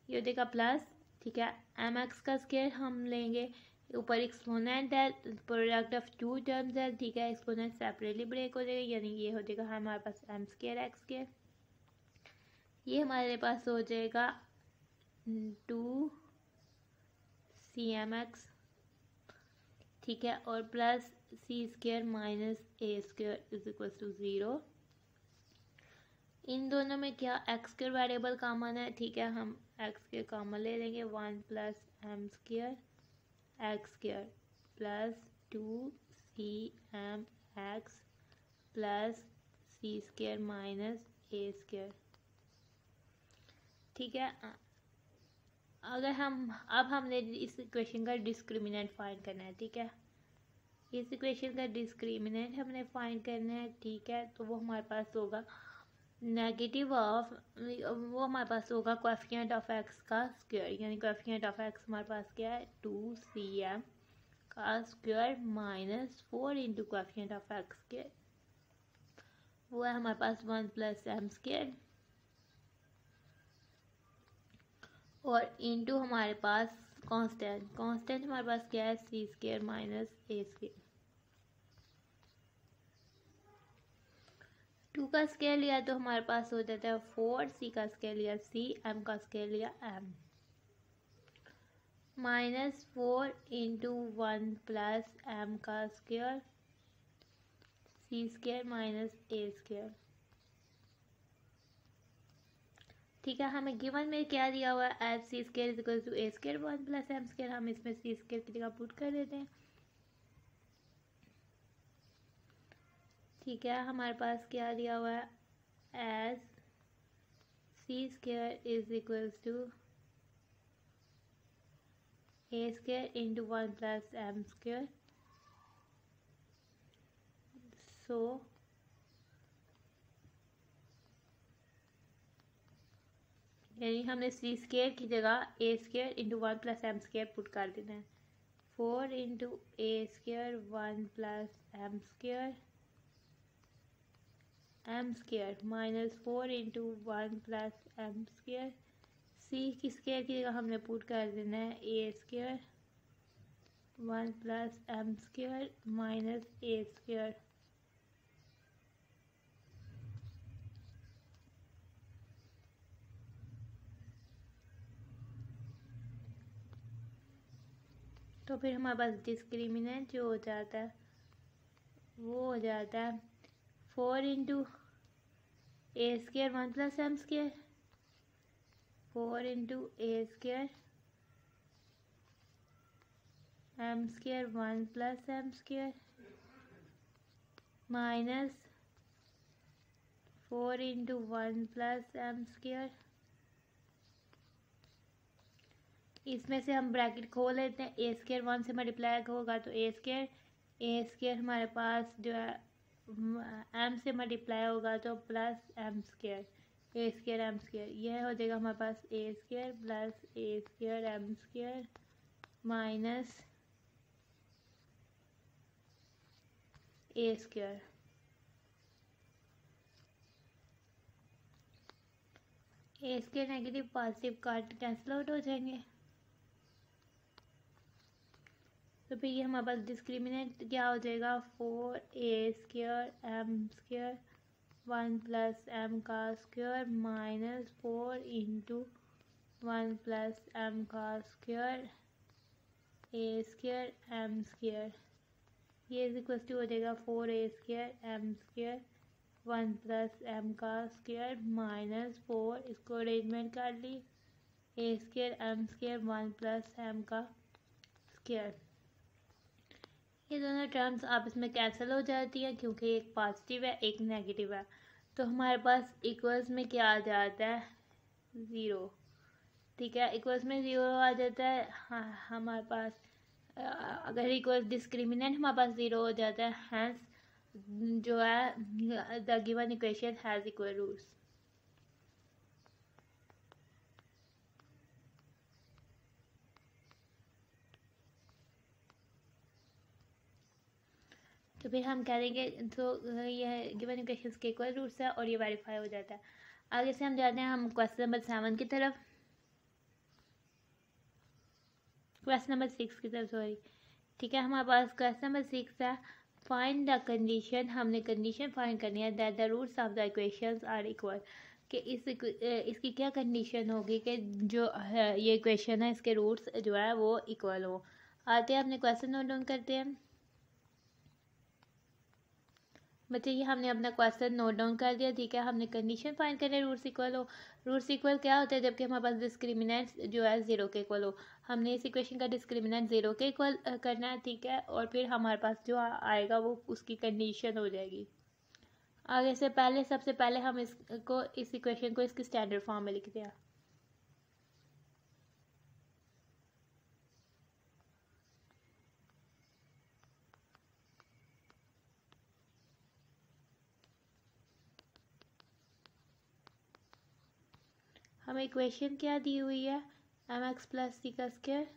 Speaker 1: ये हो जाएगा प्लस, ठीक है। एम एक्स का स्क्वायर हम लेंगे, ऊपर एक्सपोनेंट है, प्रोडक्ट ऑफ टू टर्म्स है, ठीक है। एक्सपोनेंट सेपरेटली ब्रेक हो जाएगा, यानी ये हो जाएगा हमारे पास एम स्क्वायर एक्स स्क्वायर। ये हमारे पास हो जाएगा 2cmx, ठीक है, और plus c² minus a² is equal to 0। इन दोनों में क्या x² वेरिएबल कॉमन है, ठीक है, हम x² कॉमन ले लेंगे। 1 plus m² x² plus 2cmx plus c² minus a², ठीक है। अगर अब हमने इस इक्वेशन का डिस्क्रिमिनेंट फाइंड करना है, ठीक है, इस इक्वेशन का डिस्क्रिमिनेंट हमने फाइंड करना है, ठीक है। तो वो हमारे पास होगा नेगेटिव ऑफ, वो हमारे पास होगा कोएफिशिएंट ऑफ एक्स का स्क्वायर, यानी कोएफिशिएंट ऑफ एक्स हमारे पास क्या है 2cm का square minus 4 into coefficient of x के, वो है हमारे पास 1 प्लस m², और इंटू हमारे पास कांस्टेंट हमारे पास क्या है c² माइनस a²। 2 का स्क्वायर लिया तो हमारे पास हो जाता है 4, c का स्क्वायर लिया c, m का स्क्वायर लिया m, minus 4 into 1 plus m का स्क्वायर c² माइनस a², ठीक है। हमें गिवन में क्या दिया हुआ है as c² is equal to a² 1 plus m², हम इसमें c² की जगह पुट कर देते हैं, ठीक है। हमारे पास क्या दिया हुआ है as c² is equal to a² into 1 plus m², so यानी हमने c² की जगह a² into 1 plus m² put कर देना है। 4 into a² 1 plus m² minus 4 into 1 plus m², c की स्क्वायर की जगह हमने पुट कर देना है a² 1 plus m² minus a², तो फिर हमारे पास डिस्क्रिमिनेंट जो हो जाता है वो हो जाता है 4 into a² 1 plus m², 4 into a² m² 1 plus m² minus 4 into 1 plus m², इसमें से हम ब्रैकेट खोल लेते हैं, a² 1 से मल्टीप्लाई होगा तो a² हमारे पास जो है m से मल्टीप्लाई होगा तो प्लस m², a² m², यह हो जाएगा हमारे पास a² plus a² m² minus a², a² negative positive काट कैंसिल आउट हो जाएंगे, तो फिर ये हमारे पास डिस्क्रिमिनेंट क्या हो जाएगा 4a² m² 1 प्लस m का square minus 4 into 1 plus m का स्क्वायर a² m², ये इज इक्वल टू हो जाएगा 4a² m² 1 प्लस m का स्क्वायर माइनस 4, इसको अरेंजमेंट कर ली a² m² 1 प्लस m का स्क्वायर, ये दोनों टर्म्स आपस में कैंसिल हो जाती हैं क्योंकि एक पॉजिटिव है एक नेगेटिव है, तो हमारे पास इक्वल्स में क्या आ जाता है 0, ठीक है। इक्वल्स में 0 आ जाता है, हाँ हमारे पास अगर इक्वल डिस्क्रिमिनेंट हमारे पास 0 हो जाता है, हैंस जो है the given equation has equal roots. तो फिर हम कह देंगे तो यह गिवन इक्वेशंस के इक्वल रूट्स है और ये वेरीफाई हो जाता है। आगे से हम जाते हैं हम क्वेश्चन नंबर 7 की तरफ, क्वेश्चन नंबर 6 की तरफ सॉरी, ठीक है। हमारे पास क्वेश्चन नंबर 6 है फाइंड द कंडीशन, हमने कंडीशन फाइंड करनी है that the roots of the equations are equal. कि इसकी क्या कंडीशन होगी कि जो है ये क्वेश्चन है इसके रूट्स जो है वो इक्वल हो। आते हैं अपने क्वेश्चन नोट डाउन करते हैं। बच्चे ये हमने अपना क्वेश्चन नोट डाउन कर दिया, ठीक है। हमने कंडीशन फाइंड करनी है रूट्स इक्वल हो। रूट्स इक्वल क्या होता है? जबकि हमारे पास डिस्क्रिमिनेंट जो है ज़ीरो के इक्वल हो। हमने इस इक्वेशन का डिस्क्रिमिनेंट ज़ीरो के इक्वल करना है, ठीक है। और फिर हमारे पास जो आएगा वो उसकी कंडीशन हो जाएगी। आगे से पहले सबसे पहले हम इसको इस इक्वेशन को इसकी स्टैंडर्ड फॉर्म में लिखते हैं। हमें इक्वेशन क्या दी हुई है? एम एक्स प्लस सी का square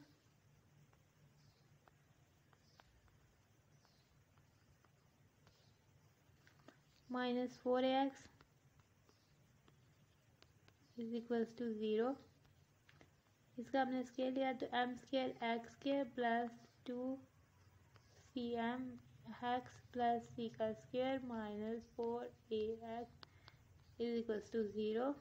Speaker 1: minus 4ax is equals to 0। इसका हमने स्क्वायर लिया तो M square x square plus 2cm X plus C का square minus 4ax is equals to 0।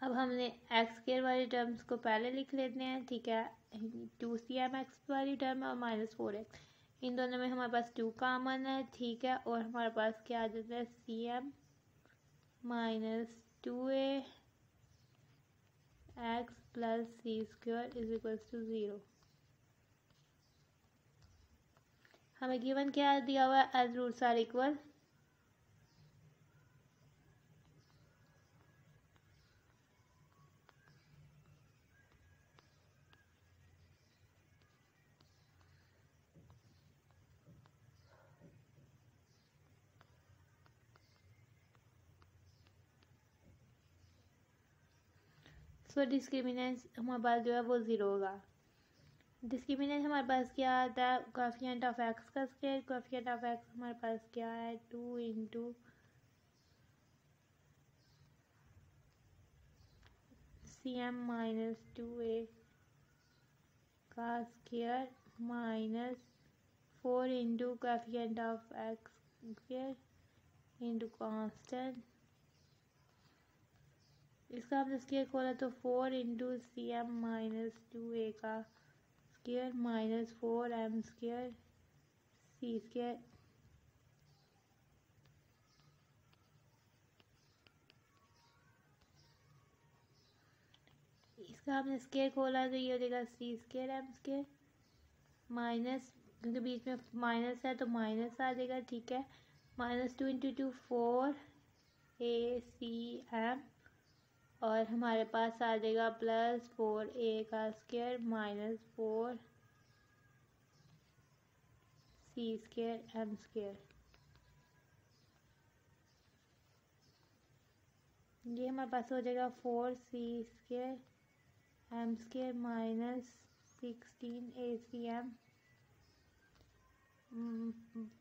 Speaker 1: अब हमने एक्स स्क्वायर वाली टर्म्स को पहले लिख लेते हैं, ठीक है। 2cm एक्स वाली टर्म है और माइनस 4x, इन दोनों में हमारे पास 2 कॉमन है, ठीक है। और हमारे पास क्या आ जाता है? cm minus 2a x plus C square is equals to 0। हमें गिवन क्या दिया हुआ है? As roots are equal. So discriminant हमारे पास जो है वो 0 होगा। डिस्क्रिमिनेंट हमारे पास क्या आता है? कोएफिशिएंट ऑफ एक्स का स्क्वायर। कोएफिशिएंट ऑफ एक्स हमारे पास क्या है? 2 इंटू cm माइनस 2a का square minus 4 into coefficient of x square into constant. इसका हमने स्क्वायर खोला तो 4 इंटू cm माइनस 2a का स्क्वायर माइनस 4m स्क्वायर सी स्क्वायर। इसका हमने स्क्वायर खोला तो ये हो जाएगा सी स्क्वायर एम स्क्वायर माइनस, क्योंकि बीच में माइनस है तो माइनस आ जाएगा, ठीक है। माइनस 2 इंटू 2 4acm और हमारे पास आ जाएगा प्लस 4a का square minus 4c square m square. ये हमारे पास हो जाएगा 4c square m square minus 16acm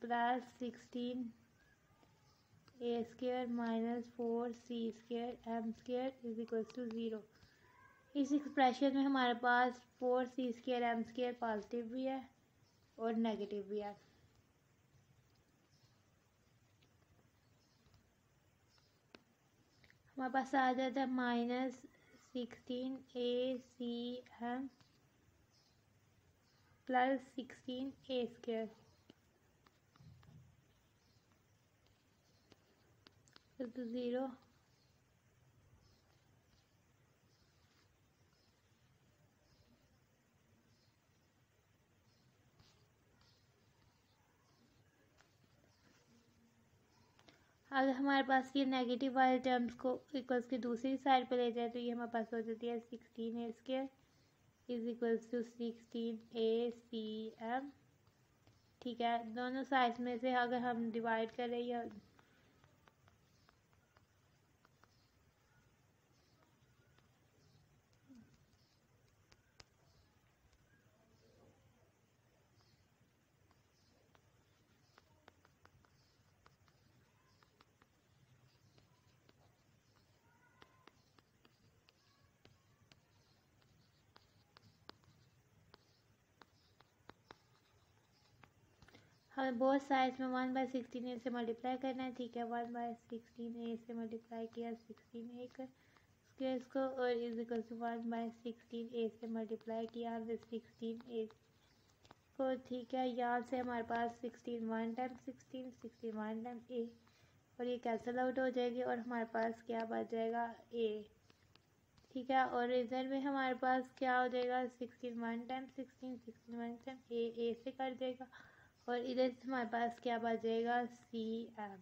Speaker 1: plus 16 a square minus 4c square m square is equals to 0। इस एक्सप्रेशन में हमारे पास 4c square m square positive भी है और नेगेटिव भी है। हमारे पास आ जाता है minus 16acm plus 16a square तो 0। अगर हमारे पास ये नेगेटिव वाले टर्म्स को इक्वल्स की दूसरी साइड पे ले जाए तो ये हमारे पास हो जाती है 16a square is equals to 16acm, ठीक है। दोनों साइड्स में से अगर हम डिवाइड करें या हमें बोथ साइड्स में 1/16 से मल्टीप्लाई करना है, ठीक है। 1/16 से मल्टीप्लाई किया 16 का स्क्वायर को, और इज इक्वल टू 1/16 से मल्टीप्लाई किया हमने 16 को, ठीक है। यहाँ से हमारे पास 16 1 टाइम्स 16 1 टाइम्स ए, और ये कैंसिल आउट हो जाएगी और हमारे पास क्या बच जाएगा ए, ठीक है। और रिजल्ट में हमारे पास क्या हो जाएगा 16 1 टाइम्स 16 1 टाइम्स ए से कर देगा, और इधर से हमारे पास क्या बच जाएगा सी एम।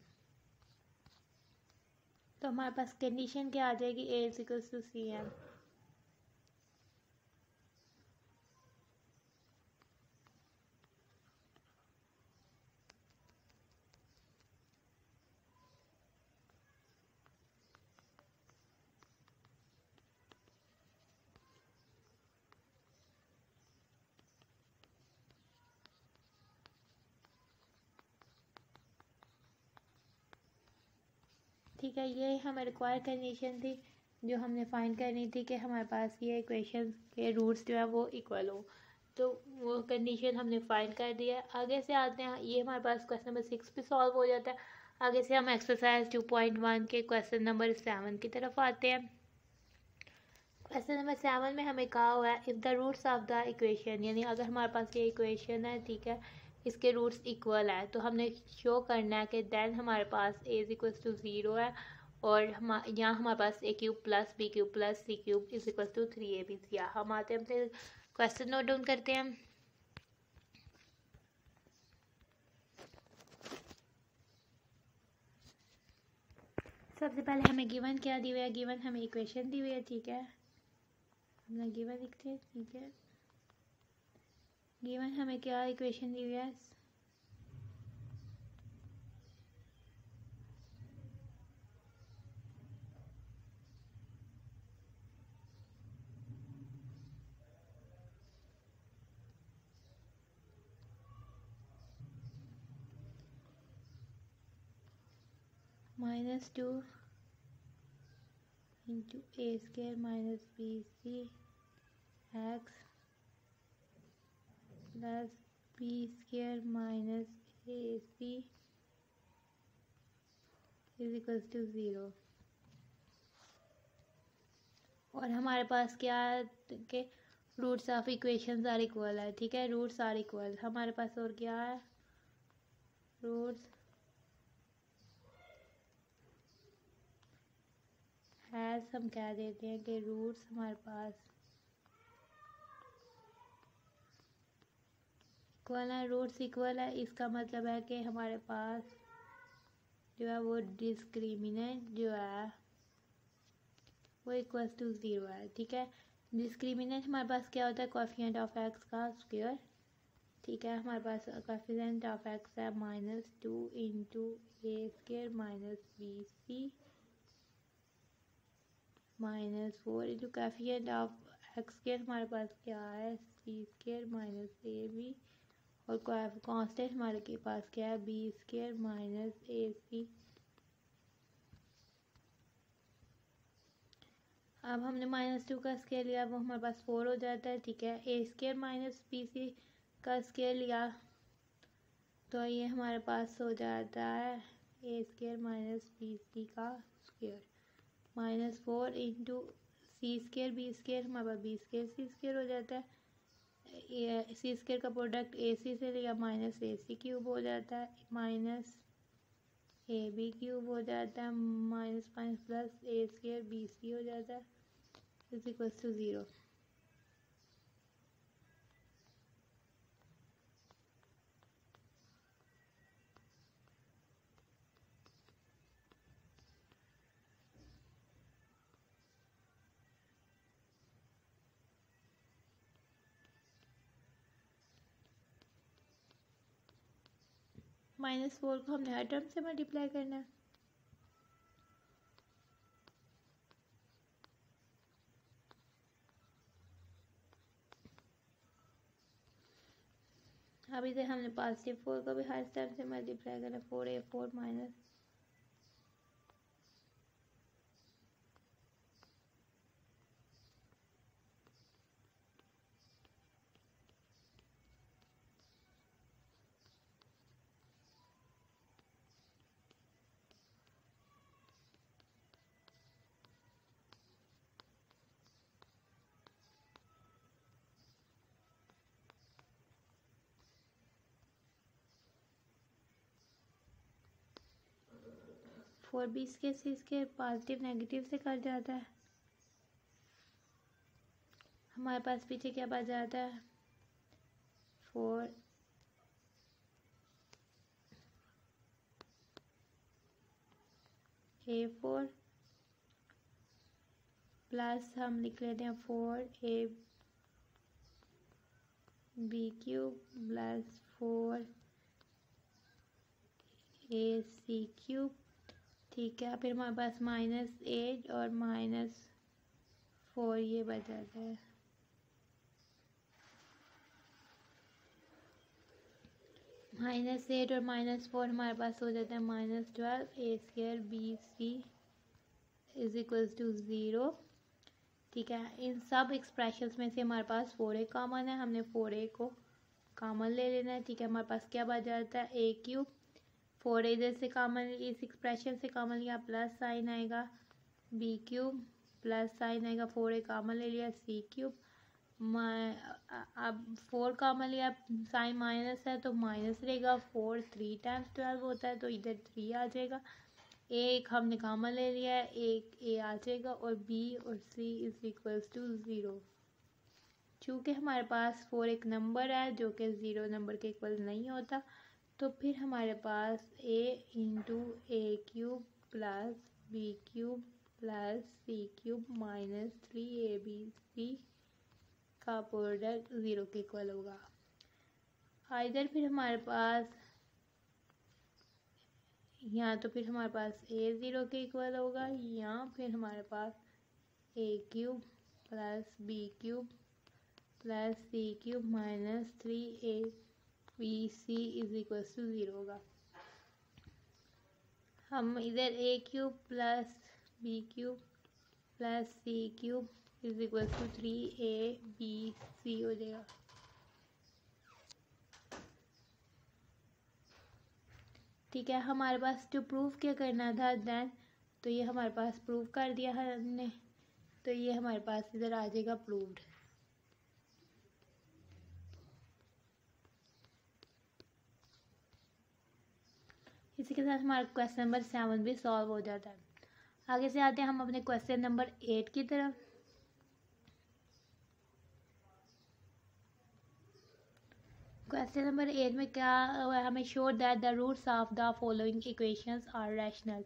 Speaker 1: तो हमारे पास कंडीशन क्या आ जाएगी A is equal to C M. ठीक है, ये हमें रिक्वायर कंडीशन थी जो हमने फाइंड करनी थी कि हमारे पास ये इक्वेशन के रूट्स जो है वो इक्वल हो, तो वो कंडीशन हमने फाइंड कर दिया। आगे से आते हैं, ये हमारे पास क्वेश्चन नंबर 6 पे सॉल्व हो जाता है। आगे से हम एक्सरसाइज 2.1 के क्वेश्चन नंबर 7 की तरफ आते हैं। क्वेश्चन नंबर 7 में हमें कहा हुआ है if the roots of the equation, यानी अगर हमारे पास ये इक्वेशन है, ठीक है, इसके रूट्स इक्वल है, तो हमने शो करना है कि देन हमारे पास ए इज इक्वल टू 0 है, और यहाँ हमारे पास A cube plus B cube plus C cube is equal to 3ab। हम आते हैं अपने क्वेश्चन नोट डाउन करते हैं। सबसे पहले हमें गिवन क्या दी हुई है, गिवन हमें इक्वेशन दी हुई है, ठीक है। हमने गिवन लिखते हैं, ठीक है। गिवन हमें क्या इक्वेशन दी हुई है, -2 into a square minus b c x plus B square minus a c is equal to 0। और हमारे पास क्या है कि roots of equations are equal है, ठीक है, रूट्स आर इक्वल हमारे पास। और क्या है, रूट्स हैज, हम कह देते हैं कि रूट्स हमारे पास इक्वल है, रूट्स इक्वल है। इसका मतलब है कि हमारे पास जो है वो डिस्क्रिमिनेंट जो है वो इक्वल टू 0 है, ठीक है। डिस्क्रिमिनेंट हमारे पास क्या होता है, कोएफिशिएंट ऑफ एक्स का स्क्वायर, ठीक है। हमारे पास कोएफिशिएंट ऑफ एक्स है -2 into a square minus b c -4 into coefficient of x square हमारे पास क्या है c square minus a b, और कांस्टेंट हमारे के पास क्या है b square minus a c. अब हमने -2 का स्केयर लिया, वो हमारे पास 4 हो जाता है, ठीक है। ए स्केयर माइनस बी सी का स्केयर लिया तो ये हमारे पास हो जाता है ए स्केयर माइनस बी सी का स्केयर -4 इंटू सी स्केयर बी स्केयर, हमारे पास बी स्केयर सी स्केयर हो जाता है। ये सी स्केयर का प्रोडक्ट ए सी से लिया माइनस ए सी क्यूब हो जाता है, माइनस ए बी क्यूब हो जाता है, माइनस प्लस ए स्केयर बी सी हो जाता है इज इक्वल टू 0। -4 को हमने हर टर्म से मल्टीप्लाई करना है। अब इधर हमने +4 को भी हर टर्म से मल्टीप्लाई करना है, 4a4 माइनस 4b इसके पॉजिटिव नेगेटिव से कट जाता है। हमारे पास पीछे क्या बच जाता है 4 A4 प्लस हम लिख लेते हैं 4AB³ प्लस 4AC³। ठीक है, फिर हमारे पास -8 और -4 ये बच जाता है। -8 और -4 हमारे पास हो जाता है -12 A²BC = 0। ठीक है, इन सब एक्सप्रेशंस में से हमारे पास 4A कॉमन है, हमने 4A को कॉमन ले लेना है। ठीक है, हमारे पास क्या बच जाता है A³ 4A इधर से कॉमन, इस एक्सप्रेशन से कॉमन लिया प्लस साइन आएगा B³ प्लस साइन आएगा 4A कॉमन ले लिया C³ अब 4 कॉमन लिया साइन माइनस है तो माइनस रहेगा 4 3 टाइम्स 12 होता है तो इधर 3 आ जाएगा। एक हमने कॉमन ले लिया है, एक A आ जाएगा और B और C = 0। चूँकि हमारे पास 4 एक नंबर है जो कि 0 नंबर के इक्वल नहीं होता, तो फिर हमारे पास A × A³ plus B³ plus C³ -3ABC का प्रोडक्ट 0 के इक्वल होगा। इधर फिर हमारे पास यहाँ तो फिर हमारे पास A 0 के इक्वल होगा, यहाँ फिर हमारे पास A³ plus B³ plus C³ -3ABC = 0 होगा। हम इधर A³ plus B³ plus C³ = 3ABC हो जाएगा। ठीक है, हमारे पास जो प्रूफ क्या करना था देन, तो ये हमारे पास प्रूफ कर दिया है हमने, तो ये हमारे पास इधर आ जाएगा प्रूव्ड। इसी के साथ हमारा क्वेश्चन नंबर 7 भी सॉल्व हो जाता है। आगे से आते हैं हम अपने क्वेश्चन नंबर 8 की तरफ। क्वेश्चन नंबर 8 में क्या हुआ, हमें show that the roots of the following equations are rational.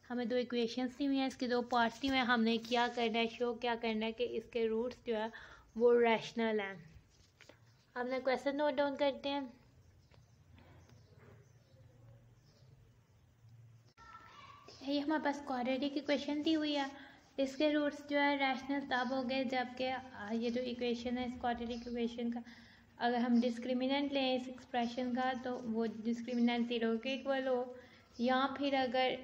Speaker 1: हमें दो इक्वेशंस दी हुई हैं, इसके दो पार्ट्स दी हुए हैं, हमने क्या करना है शो क्या करना है कि इसके रूट्स जो है वो रैशनल हैं। हमने क्वेश्चन नोट डाउन करते हैं। ये हमारे पास क्वाड्रेटिक इक्वेशन दी हुई है, इसके रूट्स जो है रैशनल तब हो गए जबकि ये जो इक्वेशन है इस क्वाड्रेटिक इक्वेशन का अगर हम डिस्क्रिमिनेंट लें इस एक्सप्रेशन का तो वो डिस्क्रिमिनेंट 0 के इक्वल हो, या फिर अगर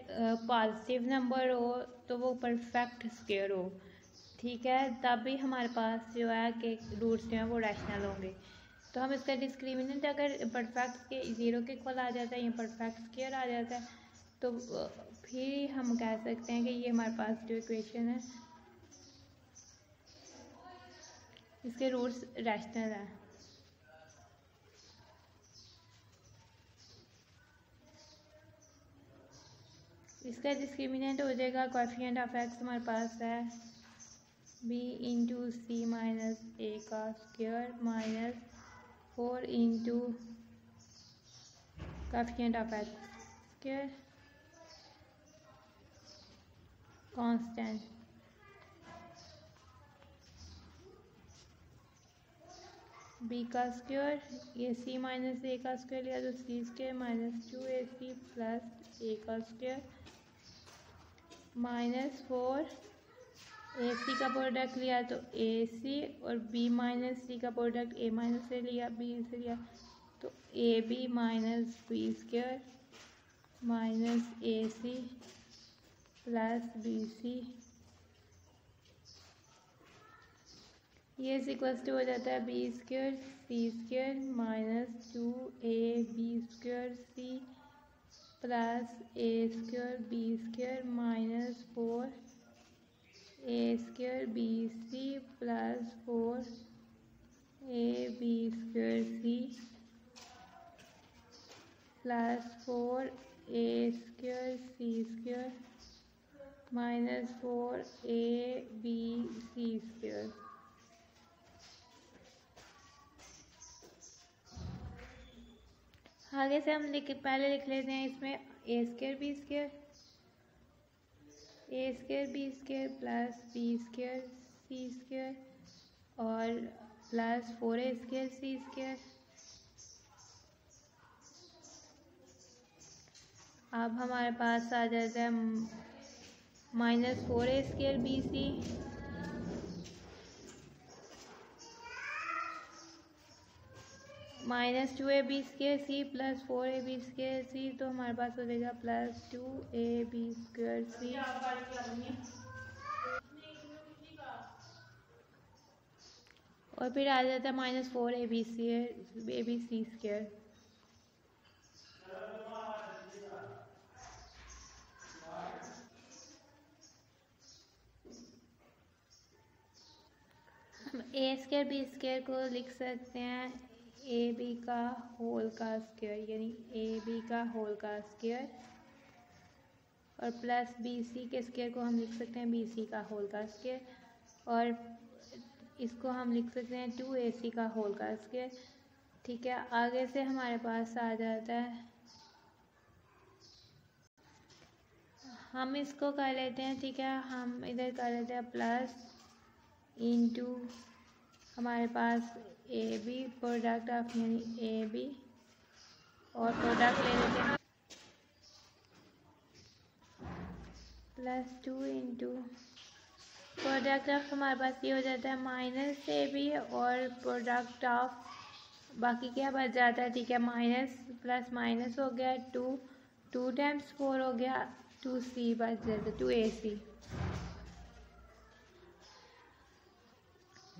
Speaker 1: पॉजिटिव नंबर हो तो वो परफेक्ट स्क्वायर हो। ठीक है, तब भी हमारे पास जो है कि रूट्स जो हैं वो रैशनल होंगे। तो हम इसका डिस्क्रिमिनेंट अगर परफेक्ट के 0 के इक्वल आ जाता है या परफेक्ट स्क्वायर आ जाता है तो फिर हम कह सकते हैं कि ये हमारे पास जो इक्वेशन है इसके रूट्स रैशनल हैं। इसका डिस्क्रिमिनेंट हो जाएगा कोएफिशिएंट ऑफ x हमारे पास है b × c - a का square minus 4 × coefficient of x square constant b का स्क्वायर, ये c - a का स्क्वायर लिया तो c² - 2ac प्लस a का स्क्वायर -4 AC का प्रोडक्ट लिया तो AC और B - C का प्रोडक्ट A - से लिया B से लिया तो AB - B² AC plus BC ये = हो जाता है B² C² -2AB² C plus A² B² -4 A² BC plus 4 AB² C plus 4 A² C² -4abc²। आगे से हम पहले लिख लेते हैं इसमें a² b² a² b² + b² c² और प्लस 4a² c²। अब हमारे पास आ जाता है -4a² bc -2ab² c + 4ab² c, तो हमारे पास हो जाएगा +2ab² c। और फिर आ जाता है -4abc²। हम a² b² को लिख सकते हैं ab का होल का स्क्वायर, यानी ab का होल का स्क्वायर, और प्लस bc के स्क्वायर को हम लिख सकते हैं bc का होल का स्क्वायर, और इसको हम लिख सकते हैं 2ac का होल का स्क्वायर। ठीक है, आगे से हमारे पास आ जाता है, हम इसको कर लेते हैं। ठीक है, हम इधर कर लेते हैं प्लस इंटू हमारे पास ए बी, प्रोडक्ट ऑफ यानी ए बी, और प्रोडक्ट ले लेते हैं +2 इंटू प्रोडक्ट ऑफ हमारे पास ये हो जाता है -ab, और प्रोडक्ट ऑफ बाकी क्या बच जाता है। ठीक है, माइनस प्लस माइनस हो गया 2 × 4 हो गया 2c बच जाता है 2ac।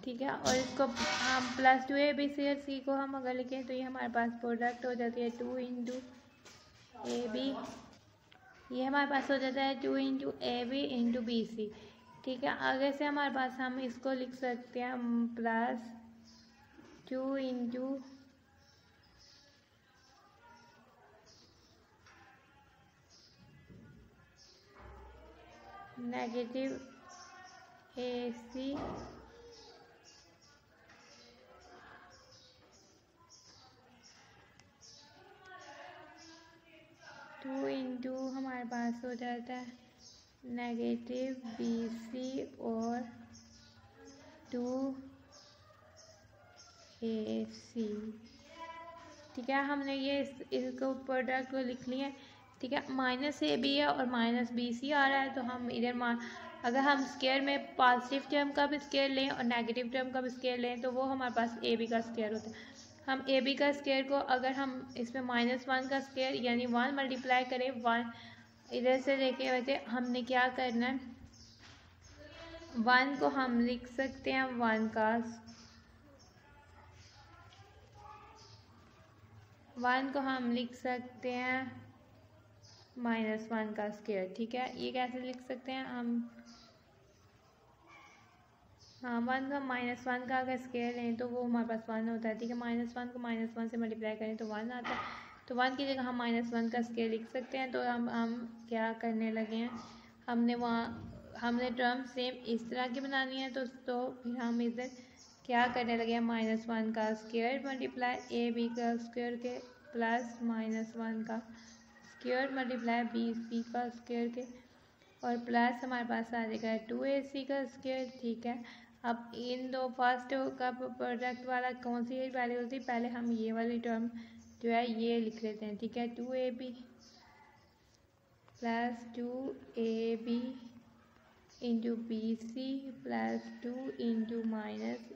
Speaker 1: ठीक है, और इसको हम +2ab² को हम अगर लिखें तो ये हमारे पास प्रोडक्ट हो जाती है 2 × ab, ये हमारे पास हो जाता है 2 × ab × bc। ठीक है, आगे से हमारे पास हम इसको लिख सकते हैं +2 × -ac 2 × हमारे पास हो जाता है -bc और 2ac। ठीक है, हमने ये इसको प्रोडक्ट को लिख लिया। ठीक है, -ab है और -bc आ रहा है, तो हम इधर अगर हम स्क्वायर में पॉजिटिव टर्म का भी स्क्वायर लें और नेगेटिव टर्म का भी स्क्वायर लें तो वो हमारे पास ab का स्क्वायर होता है। हम ab का स्क्वायर को अगर हम इसमें -1 का स्क्वायर यानी 1 मल्टीप्लाई करें 1 इधर से लेके वैसे हमने क्या करना है, 1 को हम लिख सकते हैं 1 को हम लिख सकते हैं -1 का स्क्वायर। ठीक है, ये कैसे लिख सकते हैं हम, हाँ 1 का -1 का अगर स्क्वायर लें तो वो हमारे पास 1 होता है। ठीक है, -1 को -1 से मल्टीप्लाई करें तो 1 आता है, तो 1 की जगह हम -1 का स्क्वायर लिख सकते हैं। तो हम क्या करने लगे हैं, हमने टर्म सेम इस तरह की बनानी है, तो फिर हम इधर क्या करने लगे हैं, -1 का स्क्वायर मल्टीप्लाई ab का स्क्वायर के प्लस -1 का स्क्वायर मल्टीप्लाई bc का स्क्वायर के, और प्लस हमारे पास आ जाएगा 2ac का स्क्वायर। ठीक है, अब इन दो फर्स्ट का प्रोडक्ट वाला कौन सी वैल्यू होती है, पहले हम ये वाली टर्म जो है ये लिख लेते हैं। ठीक है, 2ab + 2ab × bc + 2 ×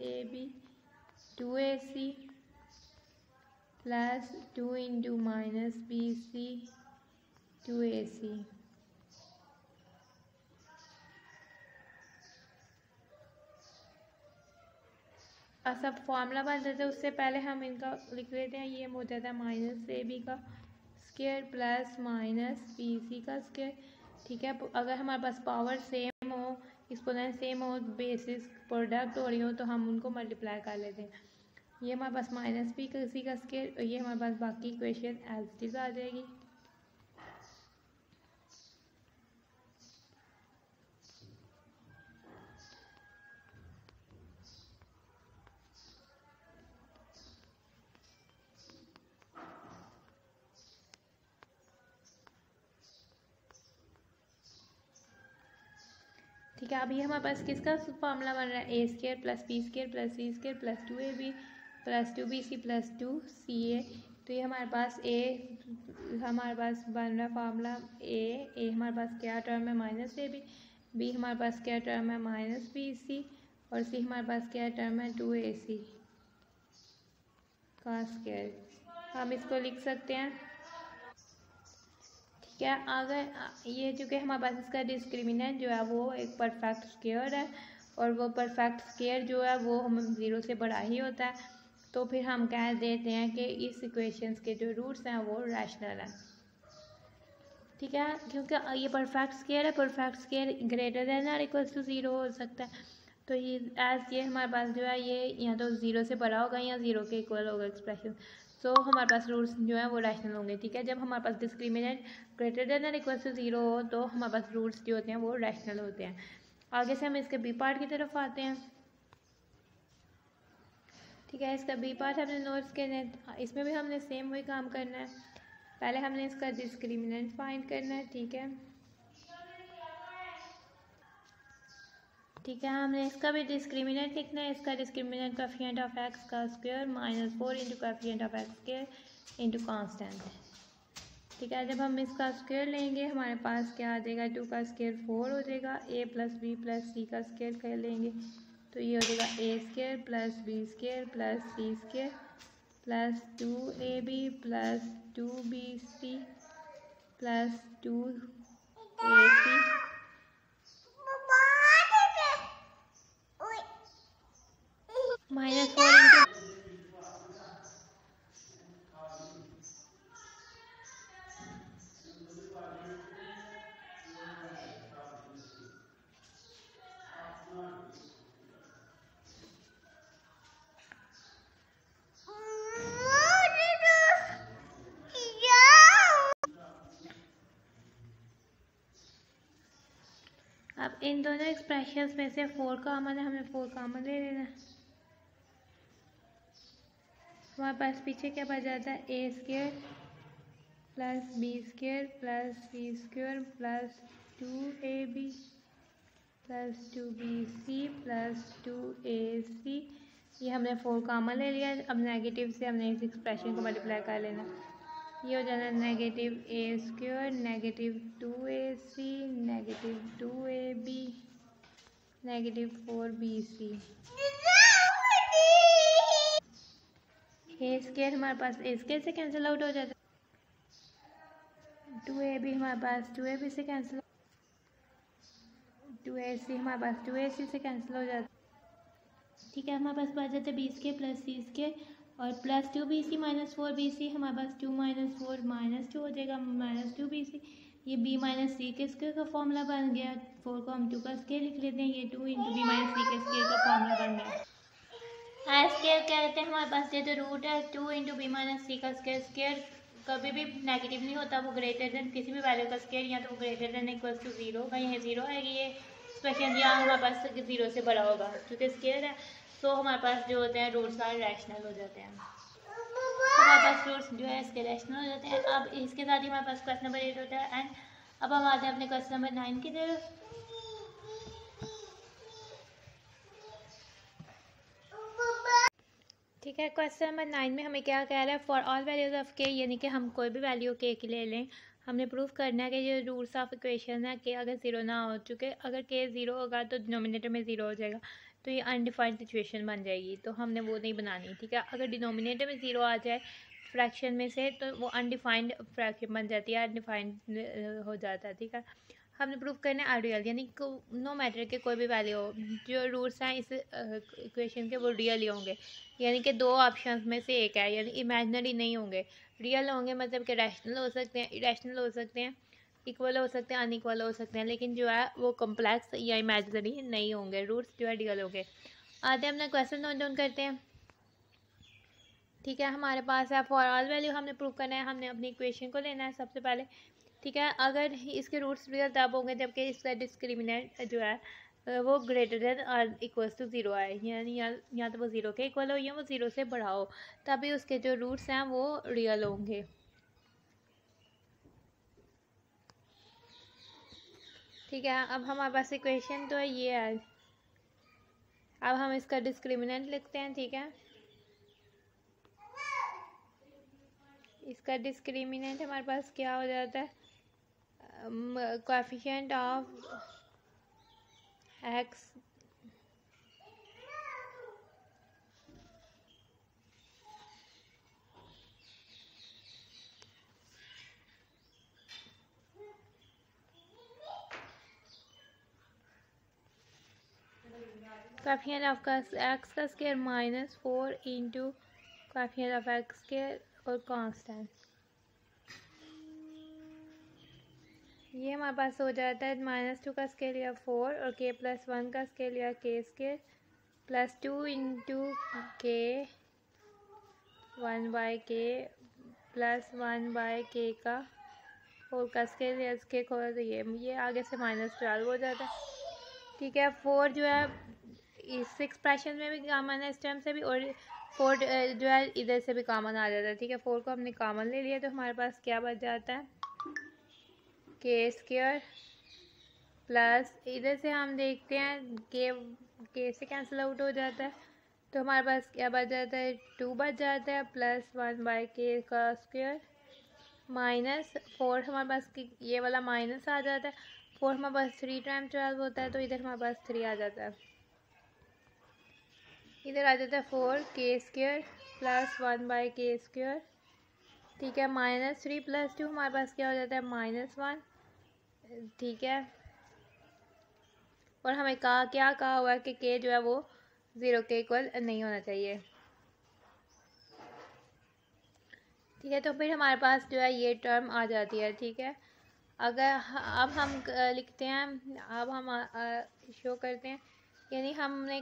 Speaker 1: -ab 2ac + 2 × -bc 2ac। सब फॉर्मूला बन जाता है, उससे पहले हम इनका लिख लेते हैं। ये हो जाता है -ab का स्क्वायर प्लस -bc का स्क्वायर। ठीक है, अगर हमारे पास पावर सेम हो, एक्सपोनेंट सेम हो, बेसिस प्रोडक्ट हो रही हो, तो हम उनको मल्टीप्लाई कर लेते हैं। ये हमारे पास -bc का स्क्वायर, और ये हमारे पास बाकी इक्वेशन एज इट इज आ जाएगी। ठीक है, अभी हमारे पास किसका फॉर्मूला बन रहा है, A square plus B square plus C square plus 2ab plus 2bc plus 2ca। तो ये हमारे पास हमारे पास बन रहा है फार्मूला ए हमारे पास क्या टर्म है माइनस ए बी हमारे पास क्या टर्म है माइनस बी सी और सी हमारे पास क्या टर्म है 2ac का स्केयर। हम इसको लिख सकते हैं। ठीक है, अगर ये चूँकि हमारे पास इसका डिस्क्रिमिनेंट जो है वो एक परफेक्ट स्केयर है और वो परफेक्ट स्केयर जो है वो हम 0 से बड़ा ही होता है, तो फिर हम कह देते हैं कि इस इक्वेशंस के जो रूट्स हैं वो रैशनल हैं। ठीक है, क्योंकि ये परफेक्ट स्केयर है, परफेक्ट स्केयर ग्रेटर देन और इक्वल टू 0 हो सकता है। तो ये हमारे पास जो है ये या तो 0 से बड़ा होगा या 0 के इक्वल होगा एक्सप्रेशन। सो हमारे पास रूट्स जो है वो रैशनल होंगे। ठीक है, जब हमारे पास डिस्क्रिमिनेंट ग्रेटर देन और इक्वल टू 0 हो तो हमारे पास रूट्स जो होते हैं वो रैशनल होते हैं। आगे से हम इसके बी पार्ट की तरफ आते हैं। ठीक है, इसका बी पार्ट हमने नोट्स के इसमें भी हमने सेम वही काम करना है। पहले हमने इसका डिस्क्रिमिनेंट फाइंड करना है। ठीक है, ठीक है, हमने इसका भी डिस्क्रिमिनेंट लिखना है। इसका डिस्क्रिमिनेंट कोएफिशिएंट ऑफ एक्स का square minus 4 into coefficient of x square into constant. ठीक है, जब हम इसका स्क्वायर लेंगे हमारे पास क्या आ जाएगा, 2 का स्क्वायर 4 हो जाएगा, a plus B plus C का स्क्वायर कर लेंगे तो ये हो जाएगा A square plus B square plus C square plus 2ab plus 2bc plus 2ac minus 4 into अब इन दोनों एक्सप्रेशंस में से 4 कॉमन है, हमने 4 कॉमन ले लेना। हमारे पास पीछे क्या बच जाता है, A square plus B square plus C square plus 2ab plus 2bc plus 2ac। ये हमने 4 कॉमन ले लिया। अब नेगेटिव से हमने इस एक्सप्रेशन को मल्टीप्लाई कर लेना। ये हो जाना negative A square negative 2ac negative 2ab negative 4bc। A square हमारे पास ए स्क्वायर से कैंसिल आउट हो जाता है, 2ab हमारे पास 2ab से कैंसिल, 2ac हमारे पास 2ac से कैंसिल हो जाता है। ठीक है, हमारे पास बच जाता है बी स्क्वायर प्लस सी स्क्वायर और प्लस 2bc माइनस 4bc हमारे पास 2 माइनस 4 माइनस 2 हो जाएगा माइनस 2bc। ये b माइनस सी के स्क्वायर का फॉर्मूला बन गया। 4 को हम 2 का स्क्वायर लिख लेते हैं, ये 2 इंटू बी माइनस सी के स्क्वायर का फॉर्मूला बन गया। स्क्वायर कहते हैं हमारे पास ये जो रूट है 2 इंटू बी माइनस सी का स्क्वायर। स्क्वायर कभी भी नेगेटिव नहीं होता, वो ग्रेटर देन किसी भी वैल्यू का स्क्वायर या तो वो ग्रेटर देन इक्वल टू 0 होगा, यहाँ 0 आएगी। ये एक्सप्रेशन यहाँ हमारे पास 0 से बड़ा होगा क्योंकि स्क्वायर है, तो हमारे पास जो होते हैं रूट्स सारे रैशनल हो जाते हैं। हमारे पास रूट्स जो है इसके रैशनल हो जाते हैं। अब इसके साथ ही हमारे पास क्वेश्चन नंबर 8 होता है। एंड अब हम आते हैं अपने क्वेश्चन नंबर 9 की तरफ। ठीक है, क्वेश्चन नंबर 9 में हमें क्या कह रहा है, फॉर ऑल वैल्यूज ऑफ के, यानी कि हम कोई भी वैल्यू के की ले लें, हमने प्रूफ करना है कि ये रूट्स ऑफ इक्वेशन है कि अगर 0 ना हो चुके, अगर के 0 होगा तो डिनोमिनेटर में 0 हो जाएगा, तो ये अनडिफाइंड सिचुएशन बन जाएगी, तो हमने वो नहीं बनानी। ठीक है, अगर डिनोमिनेटर में 0 आ जाए फ्रैक्शन में से तो वो अनडिफाइंड फ्रैक्शन बन जाती है, अनडिफाइंड हो जाता है। ठीक है, हमने प्रूव करना है आइडियल, यानी नो मैटर के कोई भी वैल्यू हो, जो रूट्स हैं इस इक्वेशन के वो रियल ही होंगे, यानी कि 2 ऑप्शंस में से एक है, यानी इमेजिनरी नहीं होंगे, रियल होंगे, मतलब कि रैशनल हो सकते हैं, इरेशनल हो सकते हैं, इक्वल हो सकते हैं, अनइक्वल हो सकते हैं, लेकिन जो है वो कॉम्प्लेक्स या इमेजिनरी नहीं होंगे, रूट्स जो है रियल होंगे। आते हैं अपना क्वेश्चन नोट डाउन करते हैं। ठीक है, हमारे पास है फॉर ऑल वैल्यू हमने प्रूव करना है, हमने अपनी इक्वेशन को लेना है सबसे पहले। ठीक है, अगर इसके रूट्स रियल तब होंगे जबकि इसका डिस्क्रिमिनेंट जो है वो ग्रेटर देन और इक्वल्स टू 0 आए, यानी या तो वो 0 के इक्वल हो या वो 0 से बड़ा हो, तभी उसके जो रूट्स हैं वो रियल होंगे। ठीक है, अब हमारे पास इक्वेशन तो ये है। अब हम इसका डिस्क्रिमिनेंट लिखते हैं। ठीक है, इसका डिस्क्रिमिनेंट हमारे पास क्या हो जाता है, coefficient of X coefficient of x का square -4 into coefficient of x square और कांस्टेंट। ये हमारे पास हो जाता है -2 का स्केल या 4 और k+1 का स्केल या k scale +2 into k 1/k +1/k का और का स्केल या इसके खोला तो ये आगे से -12 हो जाता है। ठीक है, 4 जो है इस एक्सप्रेशन में भी कॉमन है, इस टर्म से भी, और 4 जो है इधर से भी कॉमन आ जाता है। ठीक है, 4 को हमने कॉमन ले लिया तो हमारे पास क्या बच जाता है, k स्क्वायर प्लस इधर से हम देखते हैं k से कैंसिल आउट हो जाता है तो हमारे पास क्या बच जाता है, 2 बच जाता है +1/k का स्क्वायर -4 हमारे पास ये वाला माइनस आ जाता है। 4 हमारे पास 3 टाइम 12 होता है तो इधर हमारे पास 3 आ जाता है। इधर आ जाता है 4k स्क्वायर +1/k स्क्वायर। ठीक है, -3 + 2 हमारे पास क्या हो जाता है, -1। ठीक है, और हमें क्या कहा हुआ है कि k जो है वो 0 के इक्वल नहीं होना चाहिए। ठीक है, तो फिर हमारे पास जो है ये टर्म आ जाती है। ठीक है, अगर अब हम लिखते हैं, अब हम शो करते हैं, यानी हमने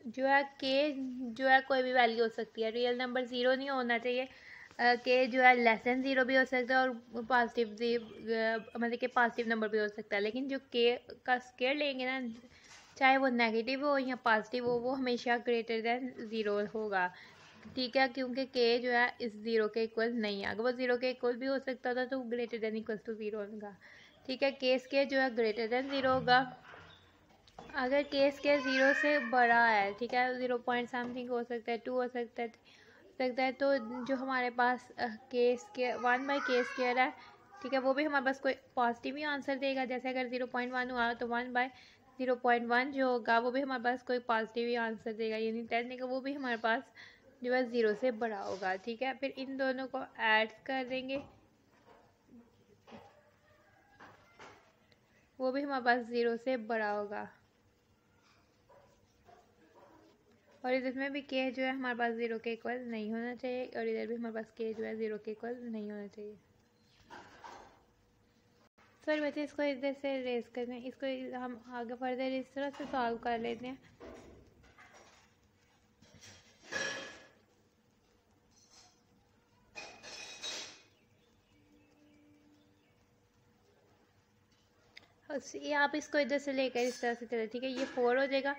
Speaker 1: जो है के जो है कोई भी वैल्यू हो सकती है, रियल नंबर 0 नहीं होना चाहिए। के जो है << 0 भी हो सकता है और पॉजिटिव मतलब कि पॉजिटिव नंबर भी हो सकता है, लेकिन जो के का स्क्वायर लेंगे ना, चाहे वो नेगेटिव हो या पॉजिटिव हो, वो हमेशा >0 होगा। ठीक है, क्योंकि के जो है इस 0 के इक्वल नहीं है। अगर वो 0 के इक्वल भी हो सकता था तो >= 0 होगा। ठीक है, के स्क्वायर जो है >0 होगा। अगर के स्क्वायर 0 से बड़ा है, ठीक है, 0 पॉइंट समथिंग हो सकता है, 2 हो सकता है, तो जो हमारे पास के स्क्वायर 1/k स्क्वायर है, ठीक है, वो भी हमारे पास कोई पॉजिटिव ही आंसर देगा। जैसे अगर 0.1 हुआ तो 1/0.1 जो होगा वो भी हमारे पास कोई पॉजिटिव ही आंसर देगा, यानी टेक्निकल वो भी हमारे पास जो है 0 से बड़ा होगा। ठीक है, फिर इन दोनों को ऐड कर देंगे, वो भी हमारे पास 0 से बड़ा होगा। और इधर में भी के जो है हमारे पास 0 के इक्वल नहीं होना चाहिए, और इधर भी हमारे पास के जो है 0 के इक्वल नहीं होना चाहिए। सॉरी बच्चे, इसको इधर से रेस करते हैं, इसको हम आगे फर्दर इस तरह से सॉल्व कर लेते हैं। ये आप इसको इधर से लेकर इस तरह से चले। ठीक है, ये 4 हो जाएगा।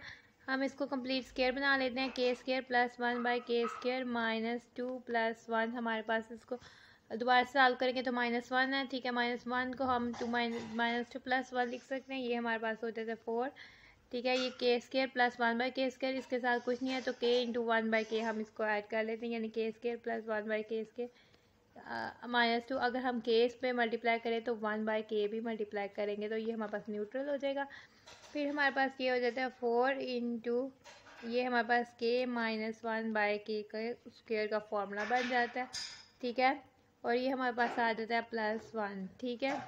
Speaker 1: हम इसको कंप्लीट स्क्वायर बना लेते हैं, k स्क्वायर +1/k स्क्वायर -2 + 1 हमारे पास, इसको दोबारा से सॉल्व करेंगे तो -1 है। ठीक है, -1 को हम -2 + 1 लिख सकते हैं, ये हमारे पास हो जाता है 4। ठीक है, ये k स्क्वायर +1/k स्क्वायर, इसके साथ कुछ नहीं है तो k × 1/k हम इसको ऐड कर लेते हैं, यानी k स्क्वायर +1/k स्क्वायर -2। अगर हम k इस पे मल्टीप्लाई करें तो 1/k भी मल्टीप्लाई करेंगे तो ये हमारे पास न्यूट्रल हो जाएगा। फिर हमारे पास ये हो जाता है 4 × ये हमारे पास k -1/k का स्क्वायर का फॉर्मूला बन जाता है। ठीक है, और ये हमारे पास आ जाता है +1। ठीक है,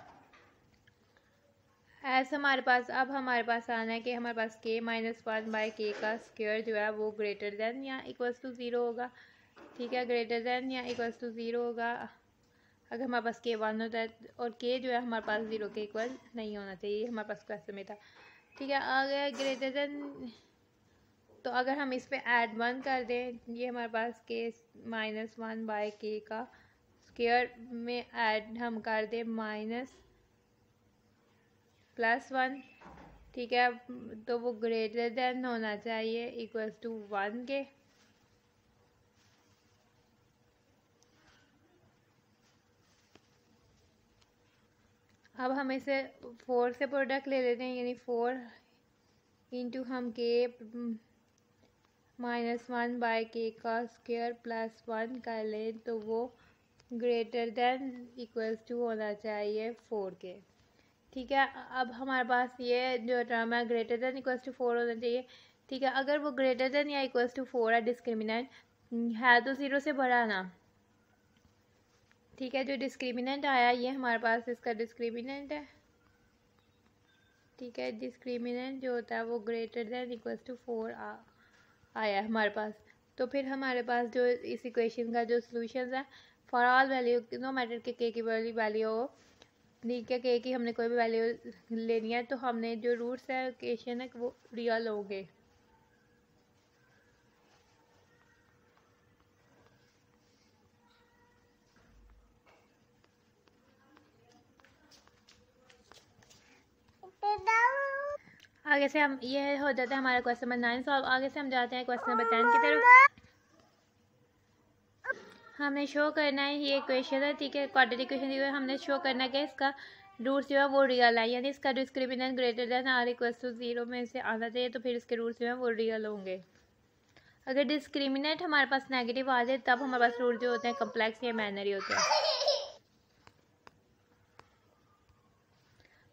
Speaker 1: ऐसा हमारे पास अब हमारे पास आना है कि हमारे पास k -1/k का स्क्वायर जो है वो > या = 0 होगा। ठीक है, > या = 0 होगा अगर हमारे पास k 1 होता है, और k जो है हमारे पास 0 के इक्वल नहीं होना चाहिए, हमारे पास क्वेश्चन में था। ठीक है, अगर तो अगर हम इस पे ऐड 1 कर दें, ये हमारे पास k -1/k का स्क्वायर में ऐड हम कर दें +1। ठीक है, तो वो > होना चाहिए = 1 के। अब हम इसे 4 से प्रोडक्ट ले लेते हैं, यानी 4 इंटू हम के -1 बाय के का स्क्वायर प्लस 1 कर लें तो वो ग्रेटर देन इक्वल्स टू होना चाहिए 4 के। ठीक है, अब हमारे पास ये जो टर्म है ग्रेटर देन इक्वल्स टू 4 होना चाहिए। ठीक है, अगर वो ग्रेटर देन या इक्वल्स टू 4 है, डिस्क्रिमिनेंट है तो 0 से बड़ा ना। ठीक है, जो डिस्क्रिमिनेंट आया ये हमारे पास इसका डिस्क्रिमिनेंट है। ठीक है, डिस्क्रिमिनेंट जो होता है वो ग्रेटर देन इक्वल्स टू 4 आया है हमारे पास। तो फिर हमारे पास जो इस इक्वेशन का जो सोल्यूशन है, for all value no matter k की वैल्यू हो, ठीक है, के की हमने कोई भी वैल्यू लेनी है तो हमने जो रूट्स है इक्वेशन है वो रियल होंगे। आगे से हम ये हो जाता है हमारा क्वेश्चन नंबर 9 सॉल्व। आगे से हम जाते हैं क्वेश्चन नंबर 10 की तरफ। हमने शो करना है, ये इक्वेशन है, ठीक है, क्वाड्रेटिक इक्वेशन दी हुई है, हमने शो करना है कि इसका रूट्स जो है वो रियल है, यानी इसका discriminant greater than or equals to 0 में से आना चाहिए, तो फिर इसके रूट्स जो है वो रियल होंगे। अगर डिस्क्रिमिनेंट हमारे पास नेगेटिव आ जाए तब हमारे पास रूट जो होते हैं कम्प्लेक्स या इमेजिनरी होते हैं।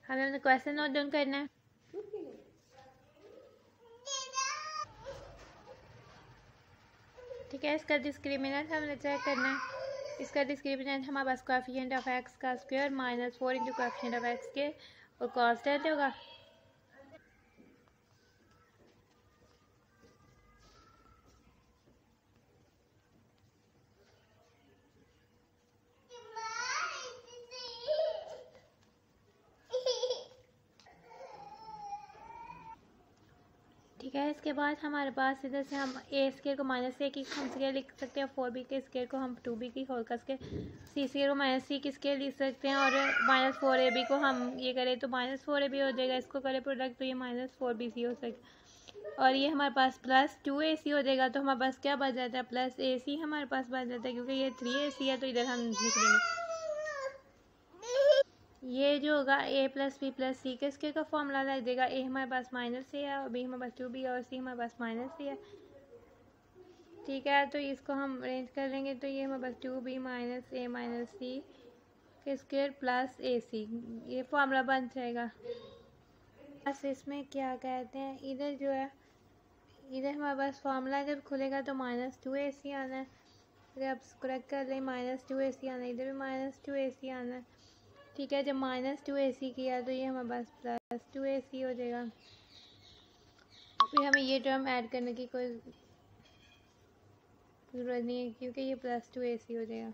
Speaker 1: हमें अपना क्वेश्चन नोट डाउन करना है। ठीक है, इसका डिस्क्रिमिनेंट हमने चेक करना है। इसका डिस्क्रिमिनेंट हमारे पास कोएफिशिएंट ऑफ एक्स का square -4 into coefficient of x के और कांस्टेंट होगा। ठीक है, इसके बाद हमारे पास इधर से हम ए स्केयर को -a की हम स्केयर लिख सकते हैं, 4b के स्केयर को हम 2b की होल का स्केयर, सी स्केयर को -c की स्केयर लिख सकते हैं, और -4ab को हम ये करें तो -4ab हो जाएगा, इसको करें प्रोडक्ट तो ये -4bc हो सके, और ये हमारे पास +2ac हो जाएगा। तो हमारे पास क्या बच जाता है, +ac हमारे पास बच जाता है, क्योंकि ये 3ac है तो इधर हम लिख देंगे। ये जो होगा a + b + c के स्केयर का फॉर्मूला लग देगा। a हमारे पास -a है और b हमारे पास 2b है और c हमारे पास -c है। ठीक है, तो इसको हम अरेंज कर लेंगे तो ये हमारे पास 2b -a - c के स्केयर + ac, ये फॉर्मूला बन जाएगा। बस इसमें क्या कहते हैं, इधर जो है इधर हमारे पास फॉर्मूला जब खुलेगा तो -2ac आना है, अगर आप करेक्ट कर लें -2ac आना है, इधर भी -2ac आना है। ठीक है, जब -2ac किया तो ये हमारे पास +2ac हो जाएगा। फिर हमें ये टर्म ऐड करने की कोई ज़रूरत नहीं है क्योंकि ये +2ac हो जाएगा।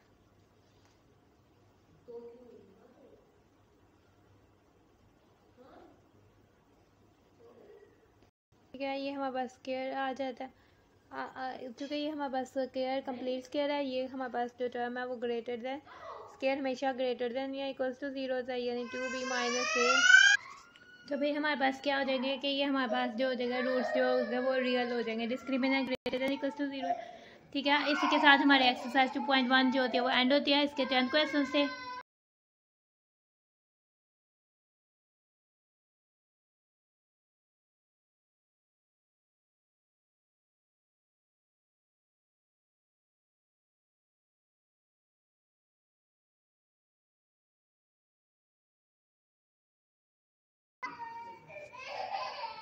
Speaker 1: ठीक है, ये हमारे पास स्क्वायर आ जाता है, क्योंकि ये हमारे पास स्क्वायर कंप्लीट स्क्वायर है। ये हमारे पास जो टर्म है वो ग्रेटर देन, स्क्वायर हमेशा ग्रेटर देन या इक्वल्स टू 0 होता है, यानी 2b - a। तो फिर हमारे पास क्या हो जाएगा कि ये हमारे पास जो हो जाएगा रूट्स जो होगा वो रियल हो जाएंगे, discriminant greater than equals to 0। ठीक है, इसी के साथ हमारे एक्सरसाइज 2.1 जो होती है वो एंड होती है इसके 10 क्वेश्चन से।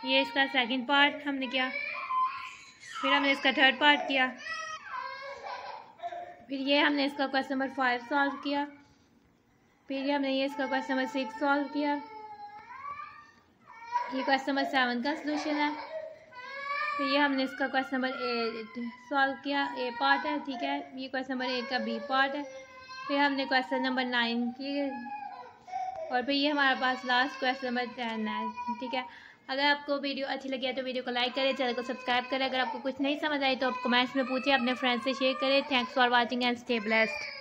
Speaker 1: ये इसका सेकंड पार्ट हमने किया, फिर हमने इसका थर्ड पार्ट किया, फिर ये हमने इसका क्वेश्चन नंबर 5 सॉल्व किया, फिर हमने ये इसका क्वेश्चन नंबर 6 सॉल्व किया, ये क्वेश्चन नंबर 7 का सोल्यूशन है, फिर ये हमने इसका क्वेश्चन नंबर 8 सॉल्व किया, ए पार्ट है। ठीक है, ये क्वेश्चन नंबर 8 का बी पार्ट है, फिर हमने क्वेश्चन नंबर 9 की, और फिर ये हमारे पास लास्ट क्वेश्चन नंबर 10 है। ठीक है, अगर आपको वीडियो अच्छी लगी है तो वीडियो को लाइक करें, चैनल को सब्सक्राइब करें, अगर आपको कुछ नहीं समझ आई तो आप कमेंट्स में पूछें, अपने फ्रेंड्स से शेयर करें। Thanks for watching and stay blessed.